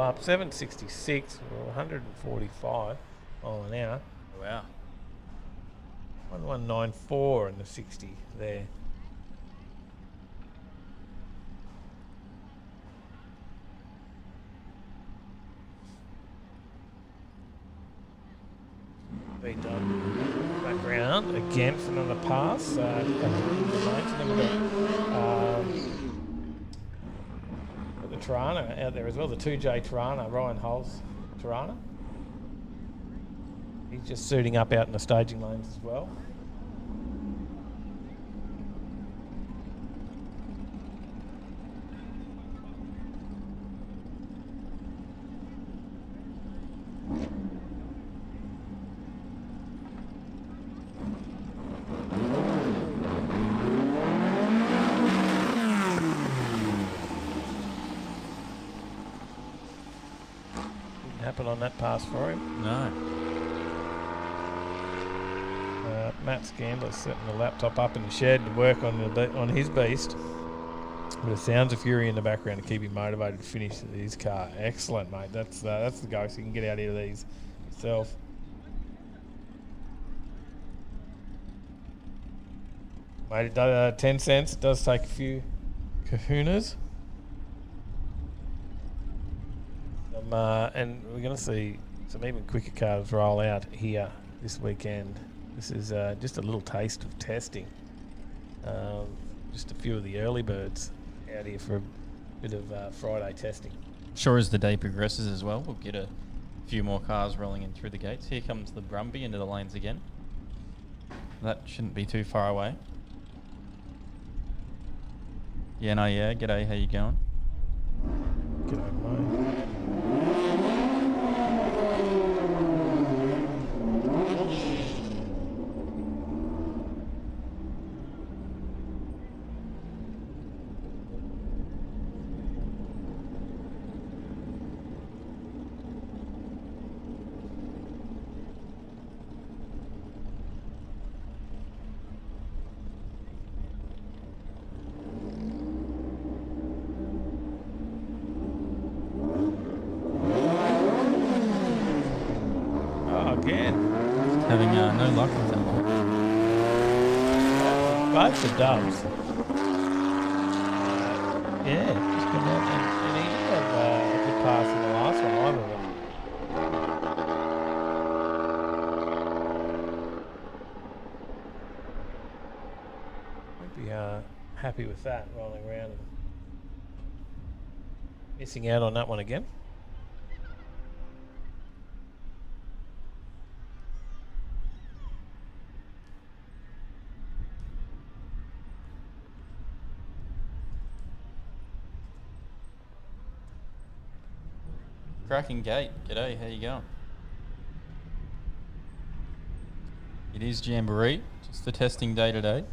Up 766 or 145 mile an hour. Wow. 1194 in the 60 there. Beat done. Background again for another pass. And then we've got the Tirana out there as well, the 2J Tirana, Ryan Hull's Tirana. He's just suiting up out in the staging lanes as well. On that pass for him. No. Matt Scandler's setting the laptop up in the shed to work on his beast. With the sounds of fury in the background to keep him motivated to finish his car. Excellent, mate. That's the go. So you can get out here to these yourself. Mate, it does, 10 cents. It does take a few kahunas. And we're going to see some even quicker cars roll out here this weekend. This is just a little taste of testing. Just a few of the early birds out here for a bit of Friday testing. Sure, as the day progresses as well, we'll get a few more cars rolling in through the gates. Here comes the Brumby into the lanes again. That shouldn't be too far away. Yeah, g'day, how you going? G'day, mate. Having no luck with that one. Both the dubs. Yeah, just come out and he didn't have a good pass in the last one either. I'd be happy with that, rolling around and missing out on that one again. Cracking gate. G'day, how you going? It is Jamboree, just the testing day today.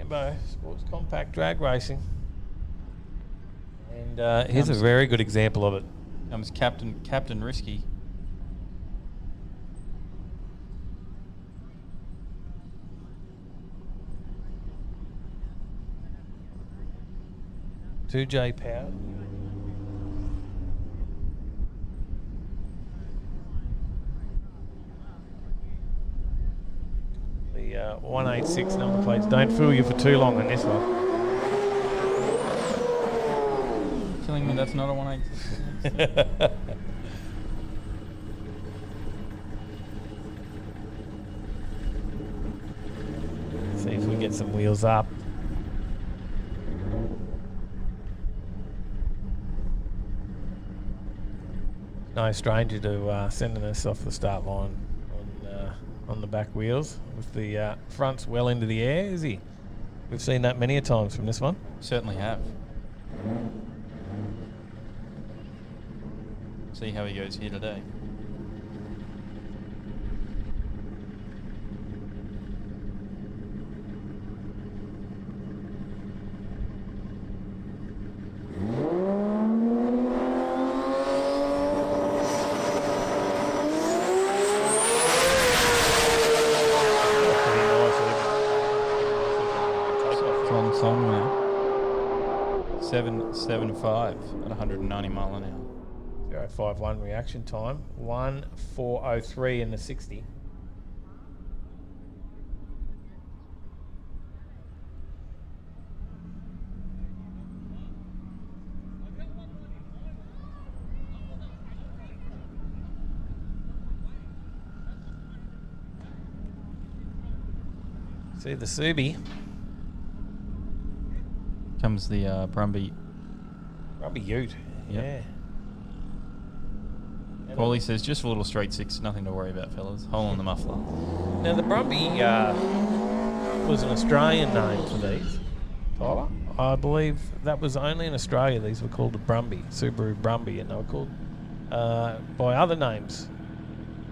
Rambo Sports Compact Drag Racing. And here's a very good example of it. Comes Captain Risky. Two J Power. The 186 number plates don't fool you for too long on this one. Telling me that's not a 186. See if we get some wheels up. No stranger to sending us off the start line on the back wheels with the fronts well into the air, is he? We've seen that many a times from this one. Certainly have. See how he goes here today. Song now. 7.75 at 190 mile an hour. 051 reaction time. 1:4:03 in the 60. See the Subi. Comes the Brumby Ute. Yep. Yeah. Paulie says, just a little straight six, nothing to worry about, fellas. Hole in the muffler. Now, the Brumby was an Australian name for these, Tyler. I believe that was only in Australia. These were called the Brumby, Subaru Brumby, and they were called by other names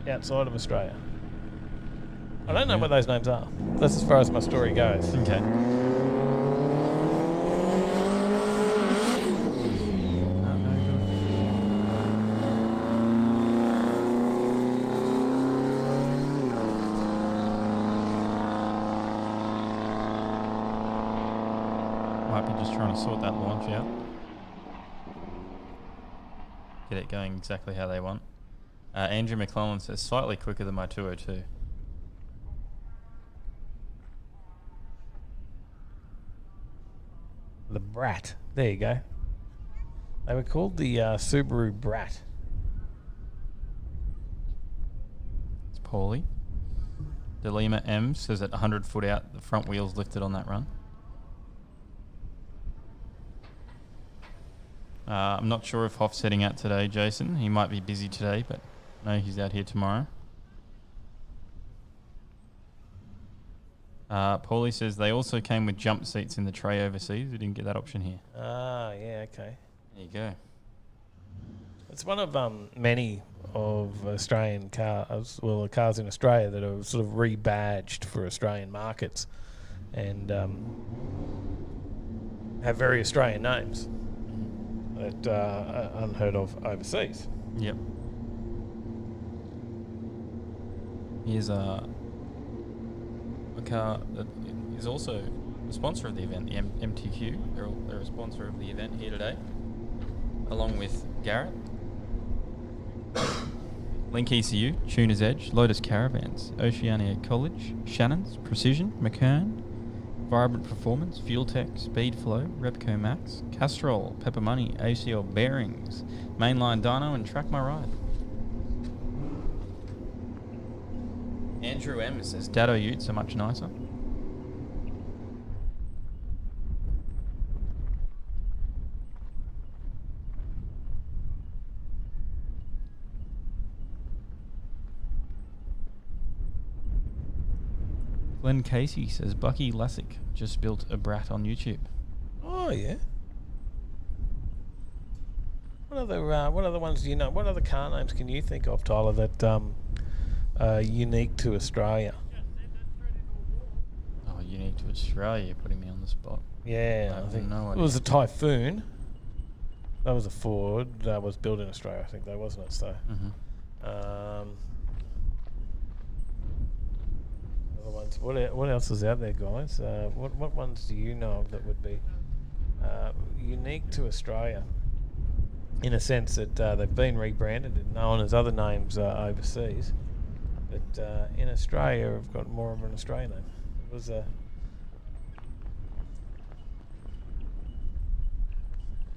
outside of Australia. I don't know what those names are. That's as far as my story goes. Okay. Trying to sort that launch out. Get it going exactly how they want. Andrew McClellan says slightly quicker than my 202. The Brat. There you go. They were called the Subaru Brat. It's Paulie. Delima M says at 100 foot out, the front wheels lifted on that run. I'm not sure if Hoff's heading out today, Jason. He might be busy today, but no, he's out here tomorrow. Paulie says they also came with jump seats in the tray overseas. We didn't get that option here. Ah, yeah, okay. There you go. It's one of many of Australian cars, well, the cars in Australia that are sort of rebadged for Australian markets and have very Australian names that are unheard of overseas. Yep. Here's a car that is also a sponsor of the event, the MTQ. They're a sponsor of the event here today, along with Garrett, Link ECU, Tuner's Edge, Lotus Caravans, Oceania College, Shannons, Precision, McKern, Vibrant Performance, Fuel Tech, Speedflow, Repco Max, Castrol, Pepper Money, ACL Bearings, Mainline Dyno, and Track My Ride. Andrew M says Dado Utes are much nicer. Glenn Casey says Bucky Lassick just built a Brat on YouTube. Oh yeah. What other ones do you know? What other car names can you think of, Tyler, that are unique to Australia? Oh, unique unique to Australia. You're putting me on the spot. Yeah, I think it was a Typhoon. That was a Ford that was built in Australia, I think, though, wasn't it? So, other ones. What else is out there, guys? What ones do you know of that would be unique to Australia? In a sense that they've been rebranded and known as other names overseas, but in Australia, we've got more of an Australian name. It was I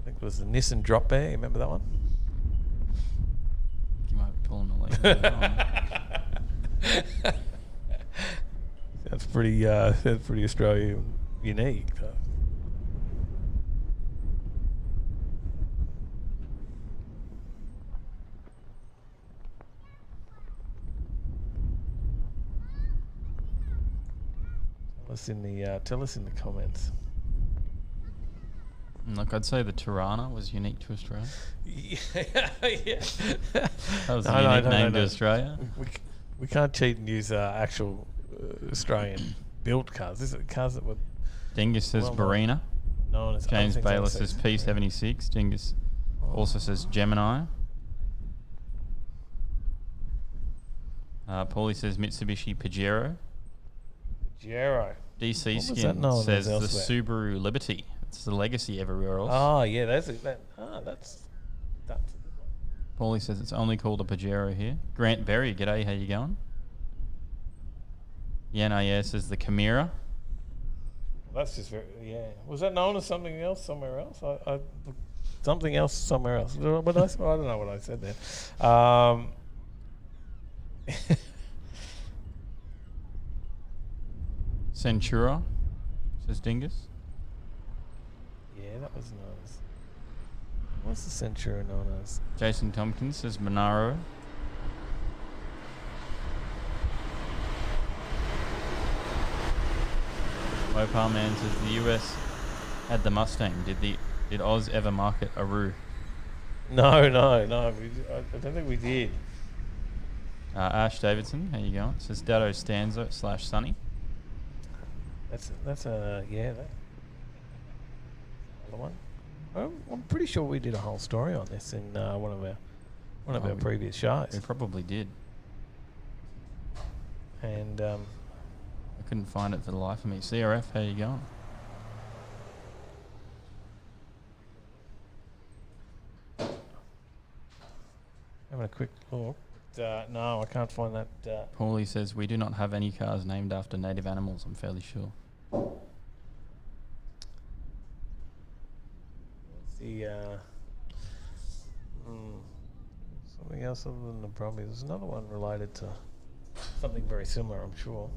think it was the Nissan Drop Bear. You remember that one? You might be pulling the leg. That's pretty Australia unique. Tell us in the comments. Look, I'd say the Tirana was unique to Australia. Yeah. That was a unique name to Australia. We can't cheat and use actual Australian built cars. These are cars that were. Dingus says Barina. James Bayless says P76. Dingus also says Gemini. Paulie says Mitsubishi Pajero. DC Skin says the Subaru Liberty. It's the legacy everywhere else. Oh yeah, that's a good one. Paulie says it's only called a Pajero here. Grant Berry, g'day, how you going? Yana says the Chimera. That's just Was that known as something else somewhere else? Something else somewhere else. I don't know what I said there. Centura, says Dingus. Yeah, that was known as. What's the Centura known as? Jason Tompkins says Monaro. Mopar Man says the US had the Mustang. Did Oz ever market a Roo? No. I don't think we did. Ash Davidson, how you going? Says Dado Stanzo / Sunny. That's a that other one. I'm pretty sure we did a whole story on this in one of our previous shows. We probably did. And I couldn't find it for the life of me. CRF, how you going? Having a quick look. No, I can't find that. Paulie says we do not have any cars named after native animals, I'm fairly sure. Something else other than the Brumbies. There's another one related to something very similar, I'm sure.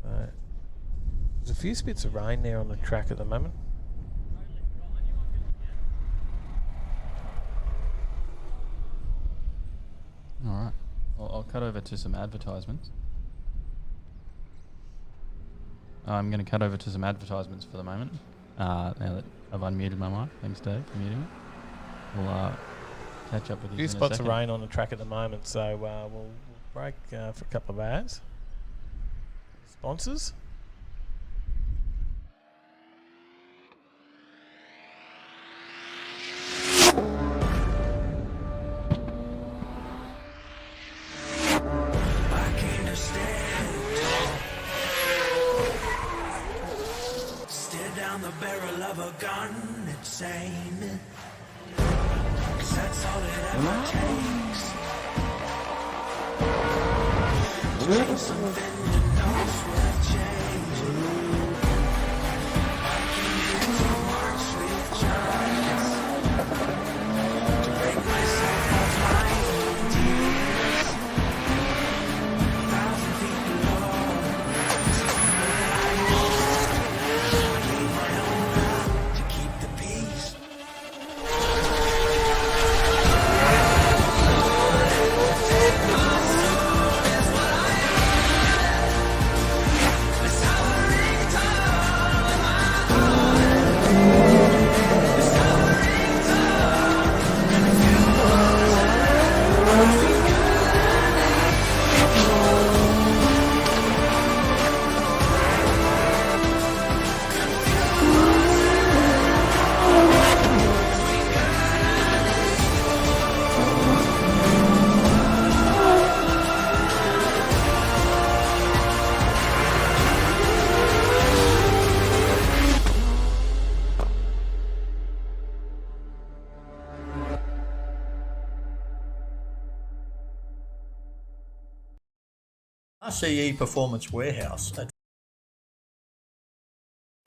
There's a few spits of rain there on the track at the moment. All right. Well, I'll cut over to some advertisements. I'm going to cut over to some advertisements for the moment. Now that I've unmuted my mic. Thanks, Dave, for muting it. We'll catch up with you in a second. A few spots of rain on the track at the moment, so we'll break for a couple of ads. Sponsors. The barrel of a gun, it's aiming, 'cause that's all it ever takes. Change something to know it's worth changing. I can do so much with just to break myself of my ideas. 1,000 people lost. RCE Performance Warehouse at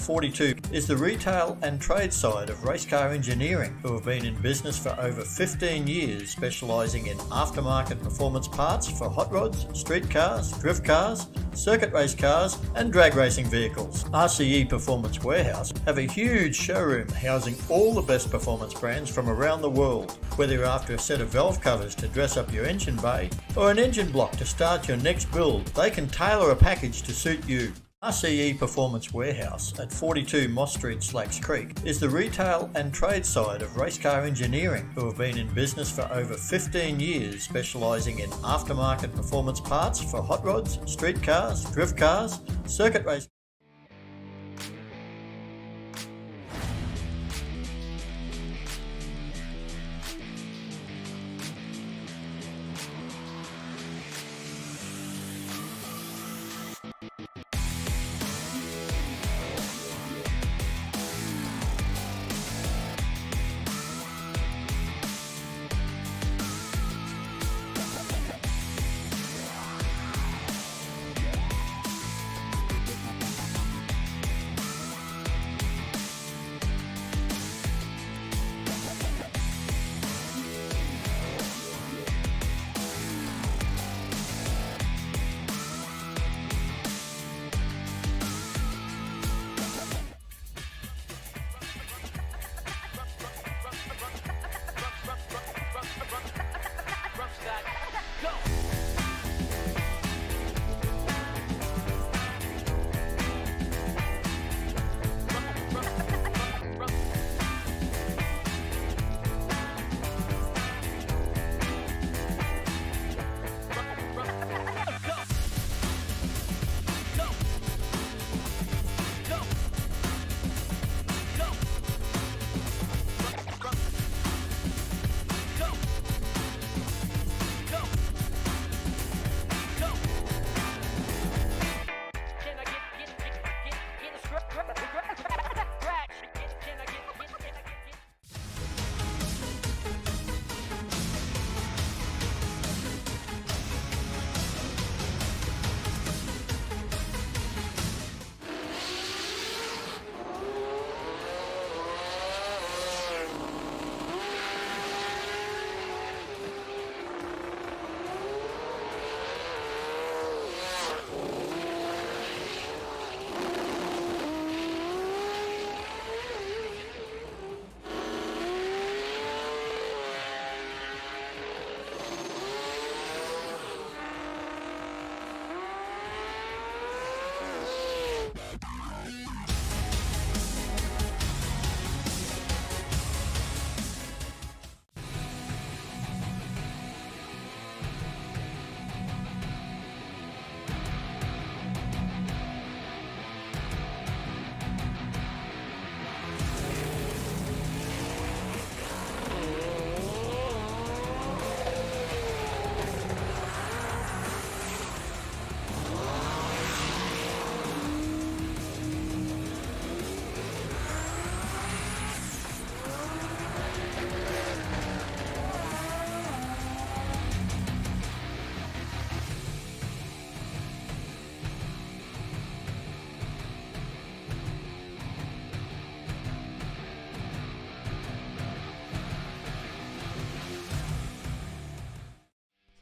42 is the retail and trade side of race car engineering, who have been in business for over 15 years, specialising in aftermarket performance parts for hot rods, street cars, drift cars, circuit race cars and drag racing vehicles. RCE Performance Warehouse have a huge showroom housing all the best performance brands from around the world. Whether you're after a set of valve covers to dress up your engine bay or an engine block to start your next build, they can tailor a package to suit you. RCE Performance Warehouse at 42 Moss Street, Slacks Creek is the retail and trade side of race car engineering, who have been in business for over 15 years, specialising in aftermarket performance parts for hot rods, street cars, drift cars, circuit race.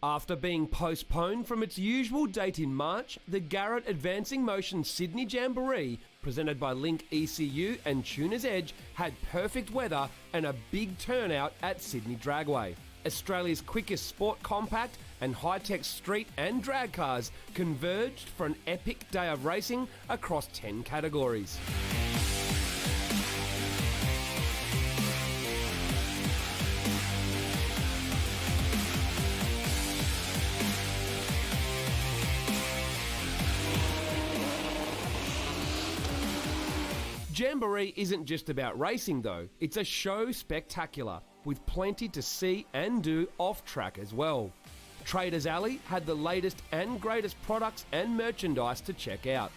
After being postponed from its usual date in March, the Garrett Advancing Motion Sydney Jamboree, presented by Link ECU and Tuner's Edge, had perfect weather and a big turnout at Sydney Dragway. Australia's quickest sport compact and high-tech street and drag cars converged for an epic day of racing across 10 categories. Jamboree isn't just about racing though, it's a show spectacular, with plenty to see and do off-track as well. Traders Alley had the latest and greatest products and merchandise to check out.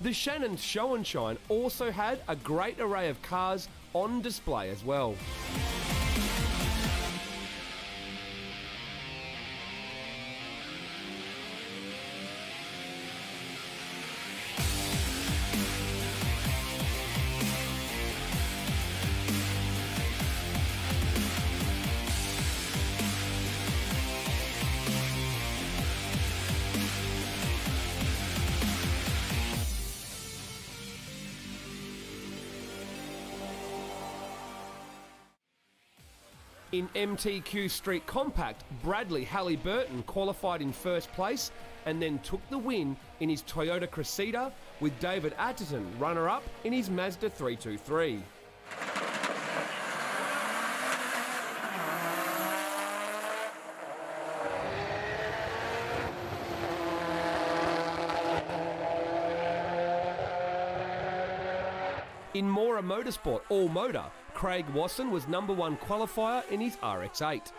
The Shannons Show and Shine also had a great array of cars on display as well. In MTQ Street Compact, Bradley Halliburton qualified in first place and then took the win in his Toyota Cressida, with David Atherton runner-up in his Mazda 323. In Mora Motorsport All Motor, Craig Wasson was number 1 qualifier in his RX-8.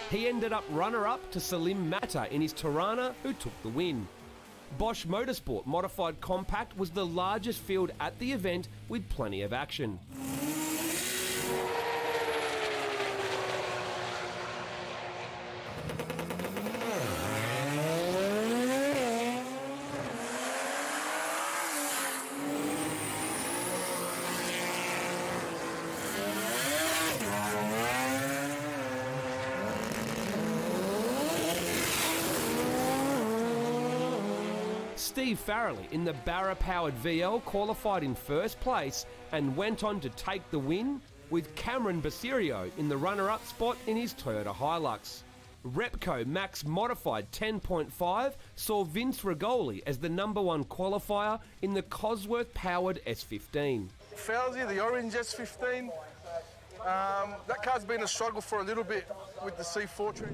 He ended up runner-up to Salim Matta in his Tirana, who took the win. Bosch Motorsport Modified Compact was the largest field at the event, with plenty of action. Steve Farrelly in the Barra-powered VL qualified in first place and went on to take the win, with Cameron Basirio in the runner-up spot in his Toyota Hilux. Repco Max Modified 10.5 saw Vince Rigoli as the number 1 qualifier in the Cosworth-powered S15. Fowlsy, the orange S15, that car's been a struggle for a little bit with the C4 tree.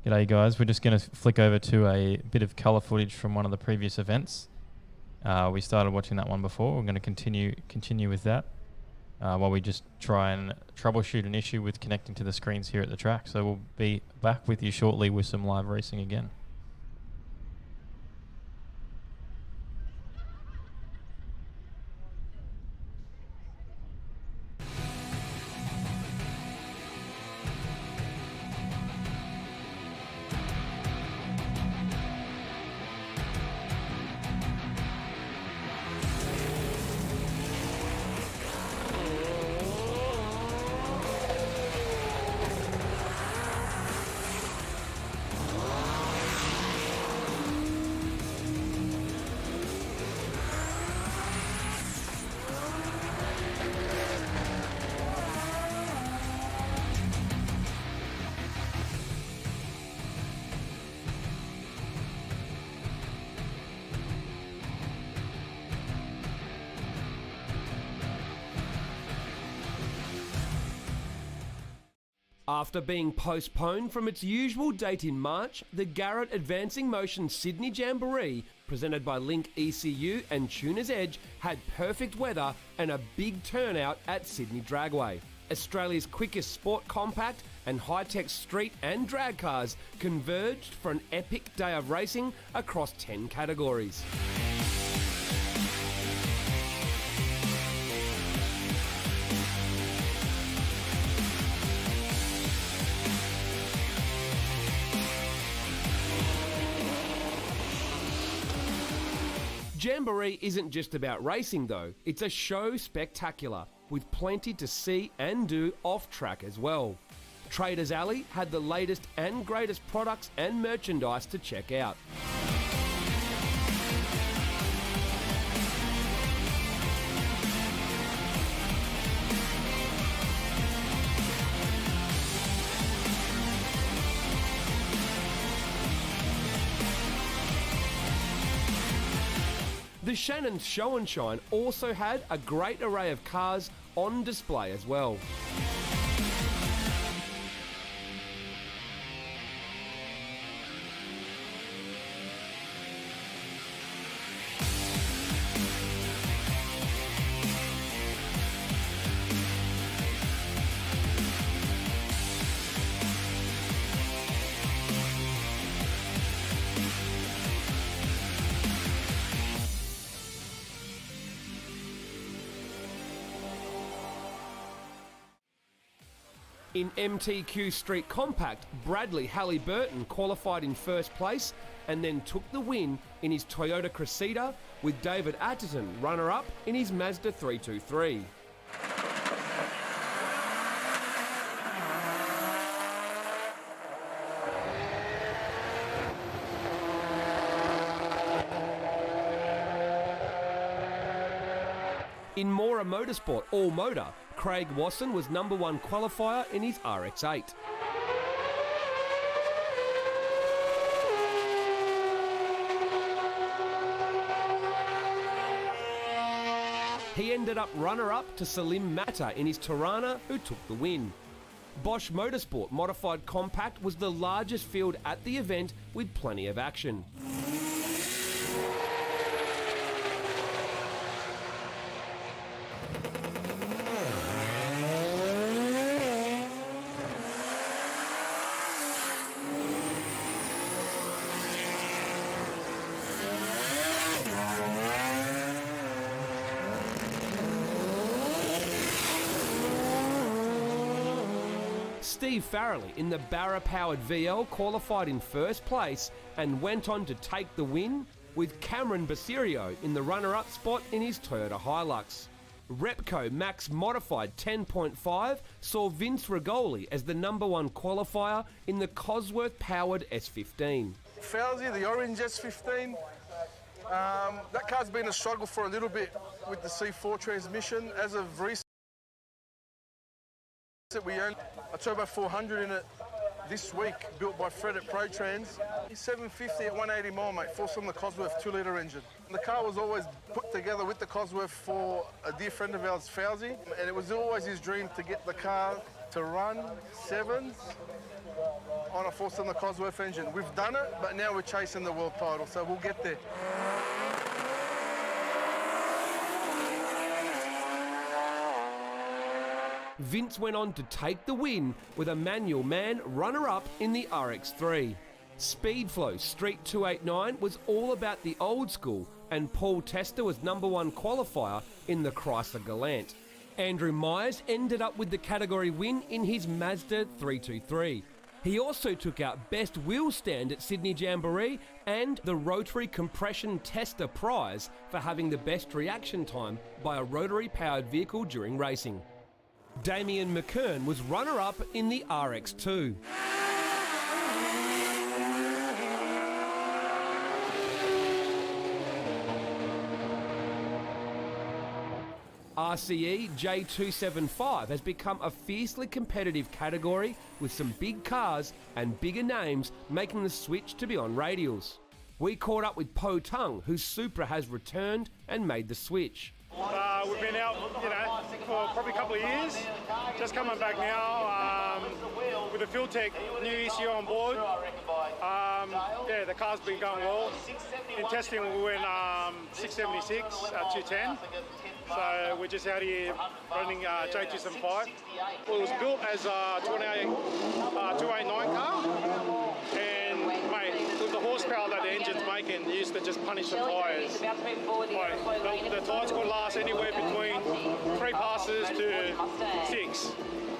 G'day guys, we're just going to flick over to a bit of colour footage from one of the previous events. We started watching that one before. We're going to continue with that while we just try and troubleshoot an issue with connecting to the screens here at the track. So we'll be back with you shortly with some live racing again. After being postponed from its usual date in March, the Garrett Advancing Motion Sydney Jamboree, presented by Link ECU and Tuner's Edge, had perfect weather and a big turnout at Sydney Dragway. Australia's quickest sport compact and high-tech street and drag cars converged for an epic day of racing across 10 categories. Jamboree isn't just about racing though, it's a show spectacular, with plenty to see and do off-track as well. Traders Alley had the latest and greatest products and merchandise to check out. The Shannons Show and Shine also had a great array of cars on display as well. In MTQ Street Compact, Bradley Halliburton qualified in first place and then took the win in his Toyota Cressida, with David Atherton runner-up in his Mazda 323. In Mora Motorsport All Motor, Craig Wasson was number one qualifier in his RX-8. He ended up runner-up to Salim Matta in his Tirana, who took the win. Bosch Motorsport Modified Compact was the largest field at the event, with plenty of action. Steve Farrelly in the Barra-powered VL qualified in first place and went on to take the win, with Cameron Basirio in the runner-up spot in his Toyota Hilux. Repco Max Modified 10.5 saw Vince Rigoli as the number one qualifier in the Cosworth-powered S15. Fauzi, the orange S15, that car's been a struggle for a little bit with the C4 transmission. As of recent, we own a Turbo 400 in it this week, built by Fred at ProTrans. 750 at 180 mile, mate, forced on the Cosworth 2-litre engine. The car was always put together with the Cosworth for a dear friend of ours, Fauzi, and it was always his dream to get the car to run sevens on a four-cylinder Cosworth engine. We've done it, but now we're chasing the world title, so we'll get there. Vince went on to take the win with a manual man runner-up in the RX3. Speedflow Street 289 was all about the old school, and Paul Tester was #1 qualifier in the Chrysler Galant. Andrew Myers ended up with the category win in his Mazda 323. He also took out Best Wheel Stand at Sydney Jamboree and the Rotary Compression Tester Prize for having the best reaction time by a rotary-powered vehicle during racing. Damien McKern was runner-up in the RX2. RCE J275 has become a fiercely competitive category with some big cars and bigger names making the switch to be on radials. We caught up with Po Tung, whose Supra has returned and made the switch. We've been out, for probably a couple of years. Just coming back now with the Fuel Tech new ECU on board. The car's been going well. In testing, we went 676 at 210. So we're just out here running J275. Well, it was built as a 289 car, and mate, with the horsepower that the engine's making, you used to just punish the tyres. The tyres could last anywhere between 3 passes to 6.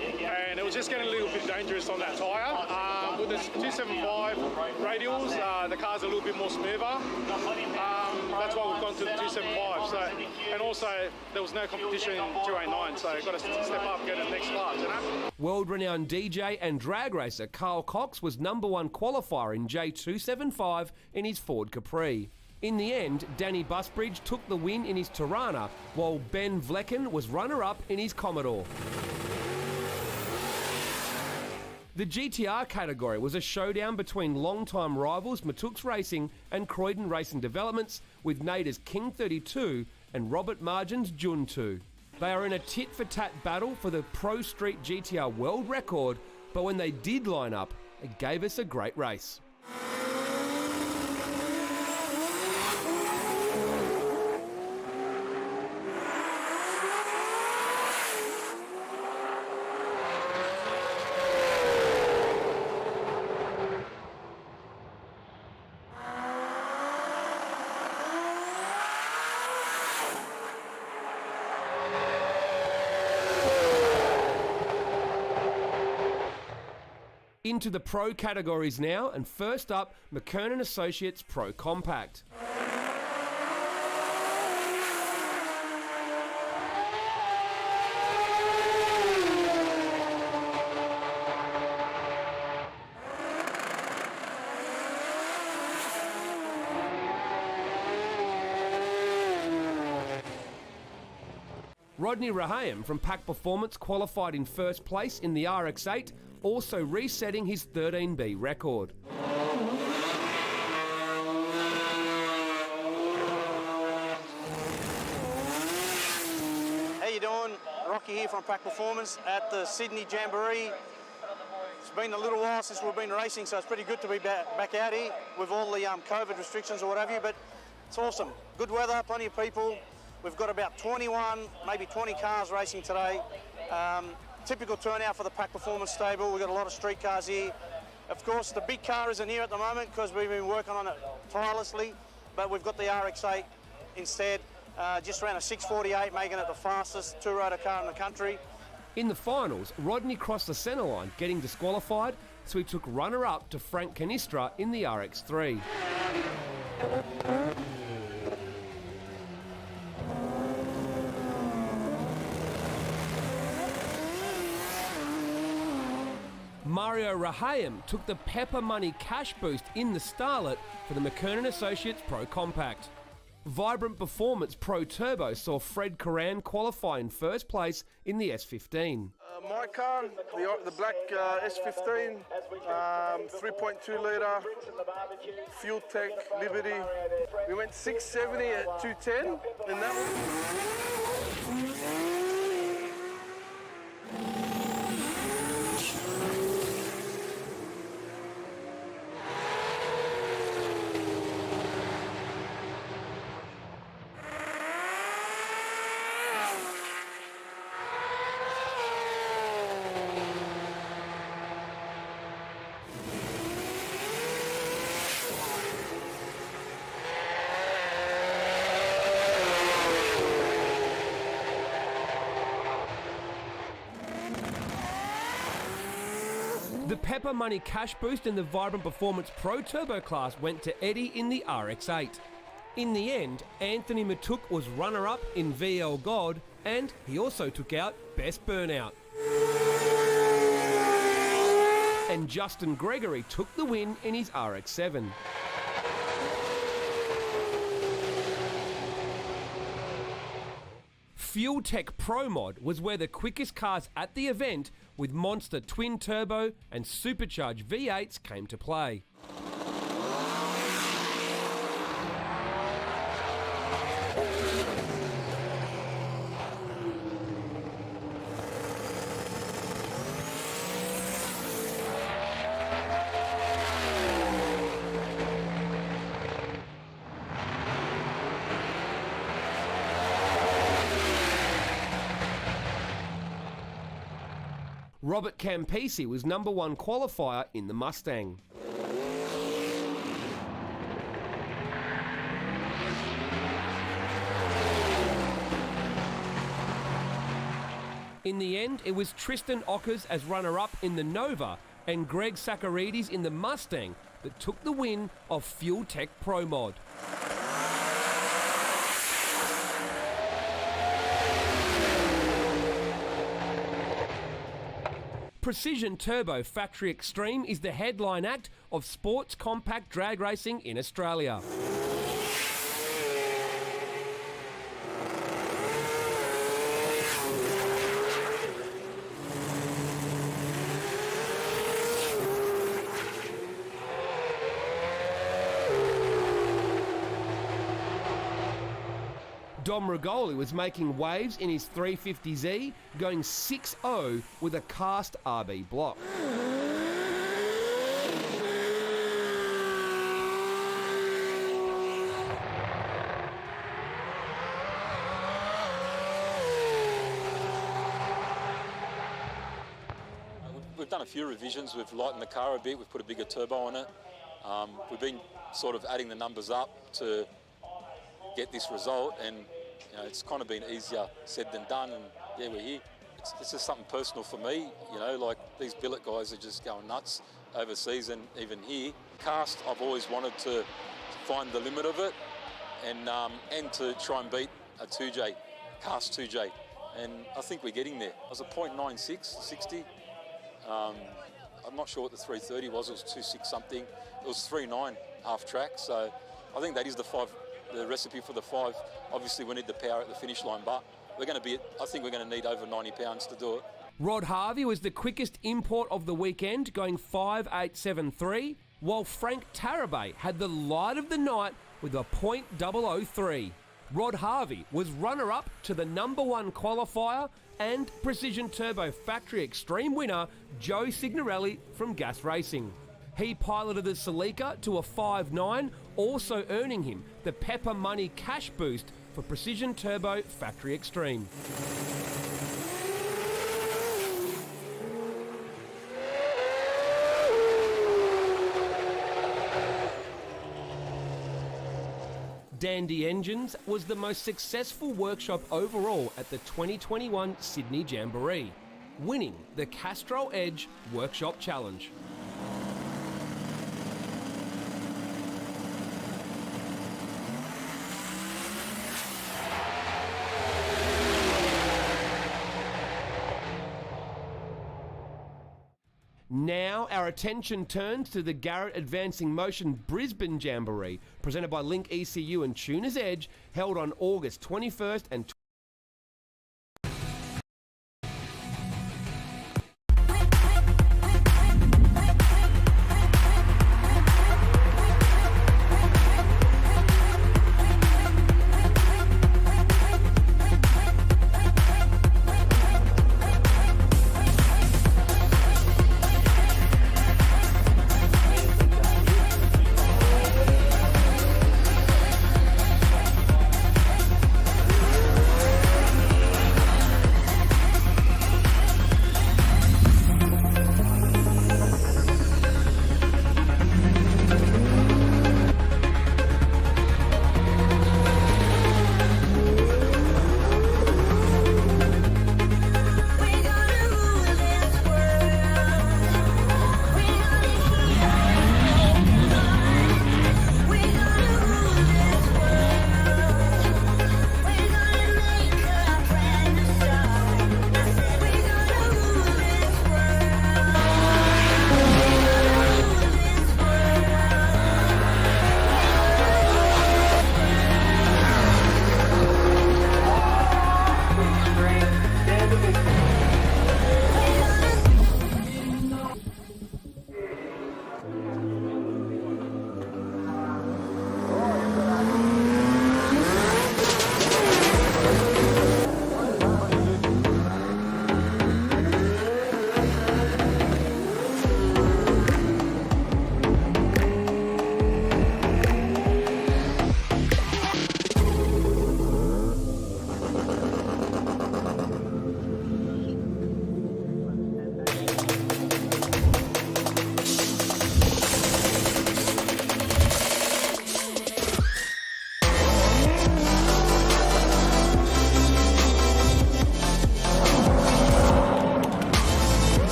And it was just getting a little bit dangerous on that tyre. With the 275 radials, the car's a little bit more smoother. That's why we've gone to the 275. And also, there was no competition in 289, so you've got to step up and get in the next class, World-renowned DJ and drag racer Carl Cox was #1 qualifier in J275 in his Ford Capri. In the end, Danny Busbridge took the win in his Tirana, while Ben Vlecken was runner-up in his Commodore. The GTR category was a showdown between long-time rivals Matux Racing and Croydon Racing Developments, with Nader's King 32 and Robert Margin's Jun 2. They are in a tit-for-tat battle for the Pro Street GTR world record, but when they did line up, it gave us a great race. Into the Pro categories now, and first up, McKernan Associates Pro Compact. Rodney Rahayem from Pack Performance qualified in first place in the RX8, also resetting his 13B record. How you doing? Rocky here from Pack Performance at the Sydney Jamboree. It's been a little while since we've been racing, so it's pretty good to be back out here with all the COVID restrictions or what have you, but it's awesome. Good weather, plenty of people. We've got about 21, maybe 20 cars racing today. Typical turnout for the Pack Performance stable. We've got a lot of street cars here. Of course, the big car isn't here at the moment because we've been working on it tirelessly, but we've got the RX8 instead. Just ran a 648, making it the fastest two-rotor car in the country. In the finals, Rodney crossed the centre line, getting disqualified, so he took runner-up to Frank Canistra in the RX3. Mario Rahayem took the Pepper Money cash boost in the Starlet for the McKernan Associates Pro Compact. Vibrant Performance Pro Turbo saw Fred Coran qualify in first place in the S15. My car, the black S15, 3.2 litre, Fuel Tech Liberty. We went 670 at 210 in that one. The Pepper Money cash boost in the Vibrant Performance Pro Turbo class went to Eddie in the RX-8. In the end, Anthony Matuk was runner-up in VL God, and he also took out Best Burnout. And Justin Gregory took the win in his RX-7. Fuel Tech Pro Mod was where the quickest cars at the event with Monster Twin Turbo and Supercharged V8s came to play. Robert Campisi was number one qualifier in the Mustang. In the end, it was Tristan Ockers as runner-up in the Nova and Greg Sakaridis in the Mustang that took the win of Fuel Tech Pro Mod. Precision Turbo Factory Extreme is the headline act of sports compact drag racing in Australia. Dom Rigoli was making waves in his 350Z, going 6-0 with a cast RB block. We've done a few revisions. We've lightened the car a bit. We've put a bigger turbo on it. We've been sort of adding the numbers up to get this result, and you know, it's kind of been easier said than done, and yeah, we're here. It's just something personal for me, you know, like these billet guys are just going nuts overseas and even here. Cast, I've always wanted to find the limit of it and to try and beat a 2J, cast 2J, and I think we're getting there. I was a .96, 60. I'm not sure what the 330 was, it was 2.6 something. It was 3.9 half track, so I think that is the recipe for the 5. Obviously we need the power at the finish line, but I think we're going to need over 90 pounds to do it. Rod Harvey was the quickest import of the weekend, going 5.873, while Frank Tarabay had the light of the night with a .003. Rod Harvey was runner-up to the number one qualifier and Precision Turbo Factory Extreme winner Joe Signorelli from Gas Racing. He piloted the Celica to a 5.9, also earning him the Pepper Money cash boost for Precision Turbo Factory Extreme. Dandy Engines was the most successful workshop overall at the 2021 Sydney Jamboree, winning the Castrol Edge Workshop Challenge. Now our attention turns to the Garrett Advancing Motion Brisbane Jamboree, presented by Link ECU and Tuner's Edge, held on August 21st and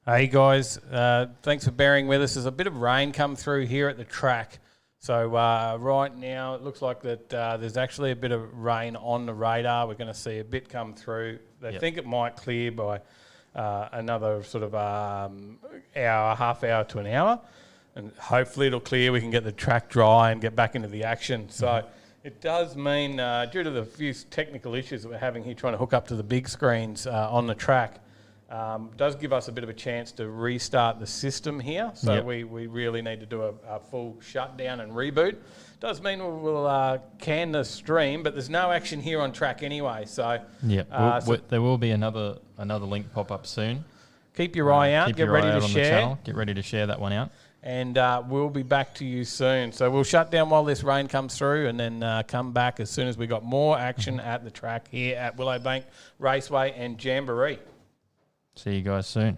Hey guys, thanks for bearing with us. There's a bit of rain come through here at the track. So right now it looks like that there's actually a bit of rain on the radar. We're going to see a bit come through. They think it might clear by another sort of half hour to an hour. And hopefully it'll clear. We can get the track dry and get back into the action. So it does mean, due to the few technical issues that we're having here trying to hook up to the big screens on the track, does give us a bit of a chance to restart the system here. So we really need to do a full shutdown and reboot. Does mean we'll can the stream, but there's no action here on track anyway. So there will be another link pop up soon. Keep your eye out. Get ready to share. Get ready to share that one out. And we'll be back to you soon. So we'll shut down while this rain comes through and then come back as soon as we got more action at the track here at Willowbank Raceway and Jamboree. See you guys soon.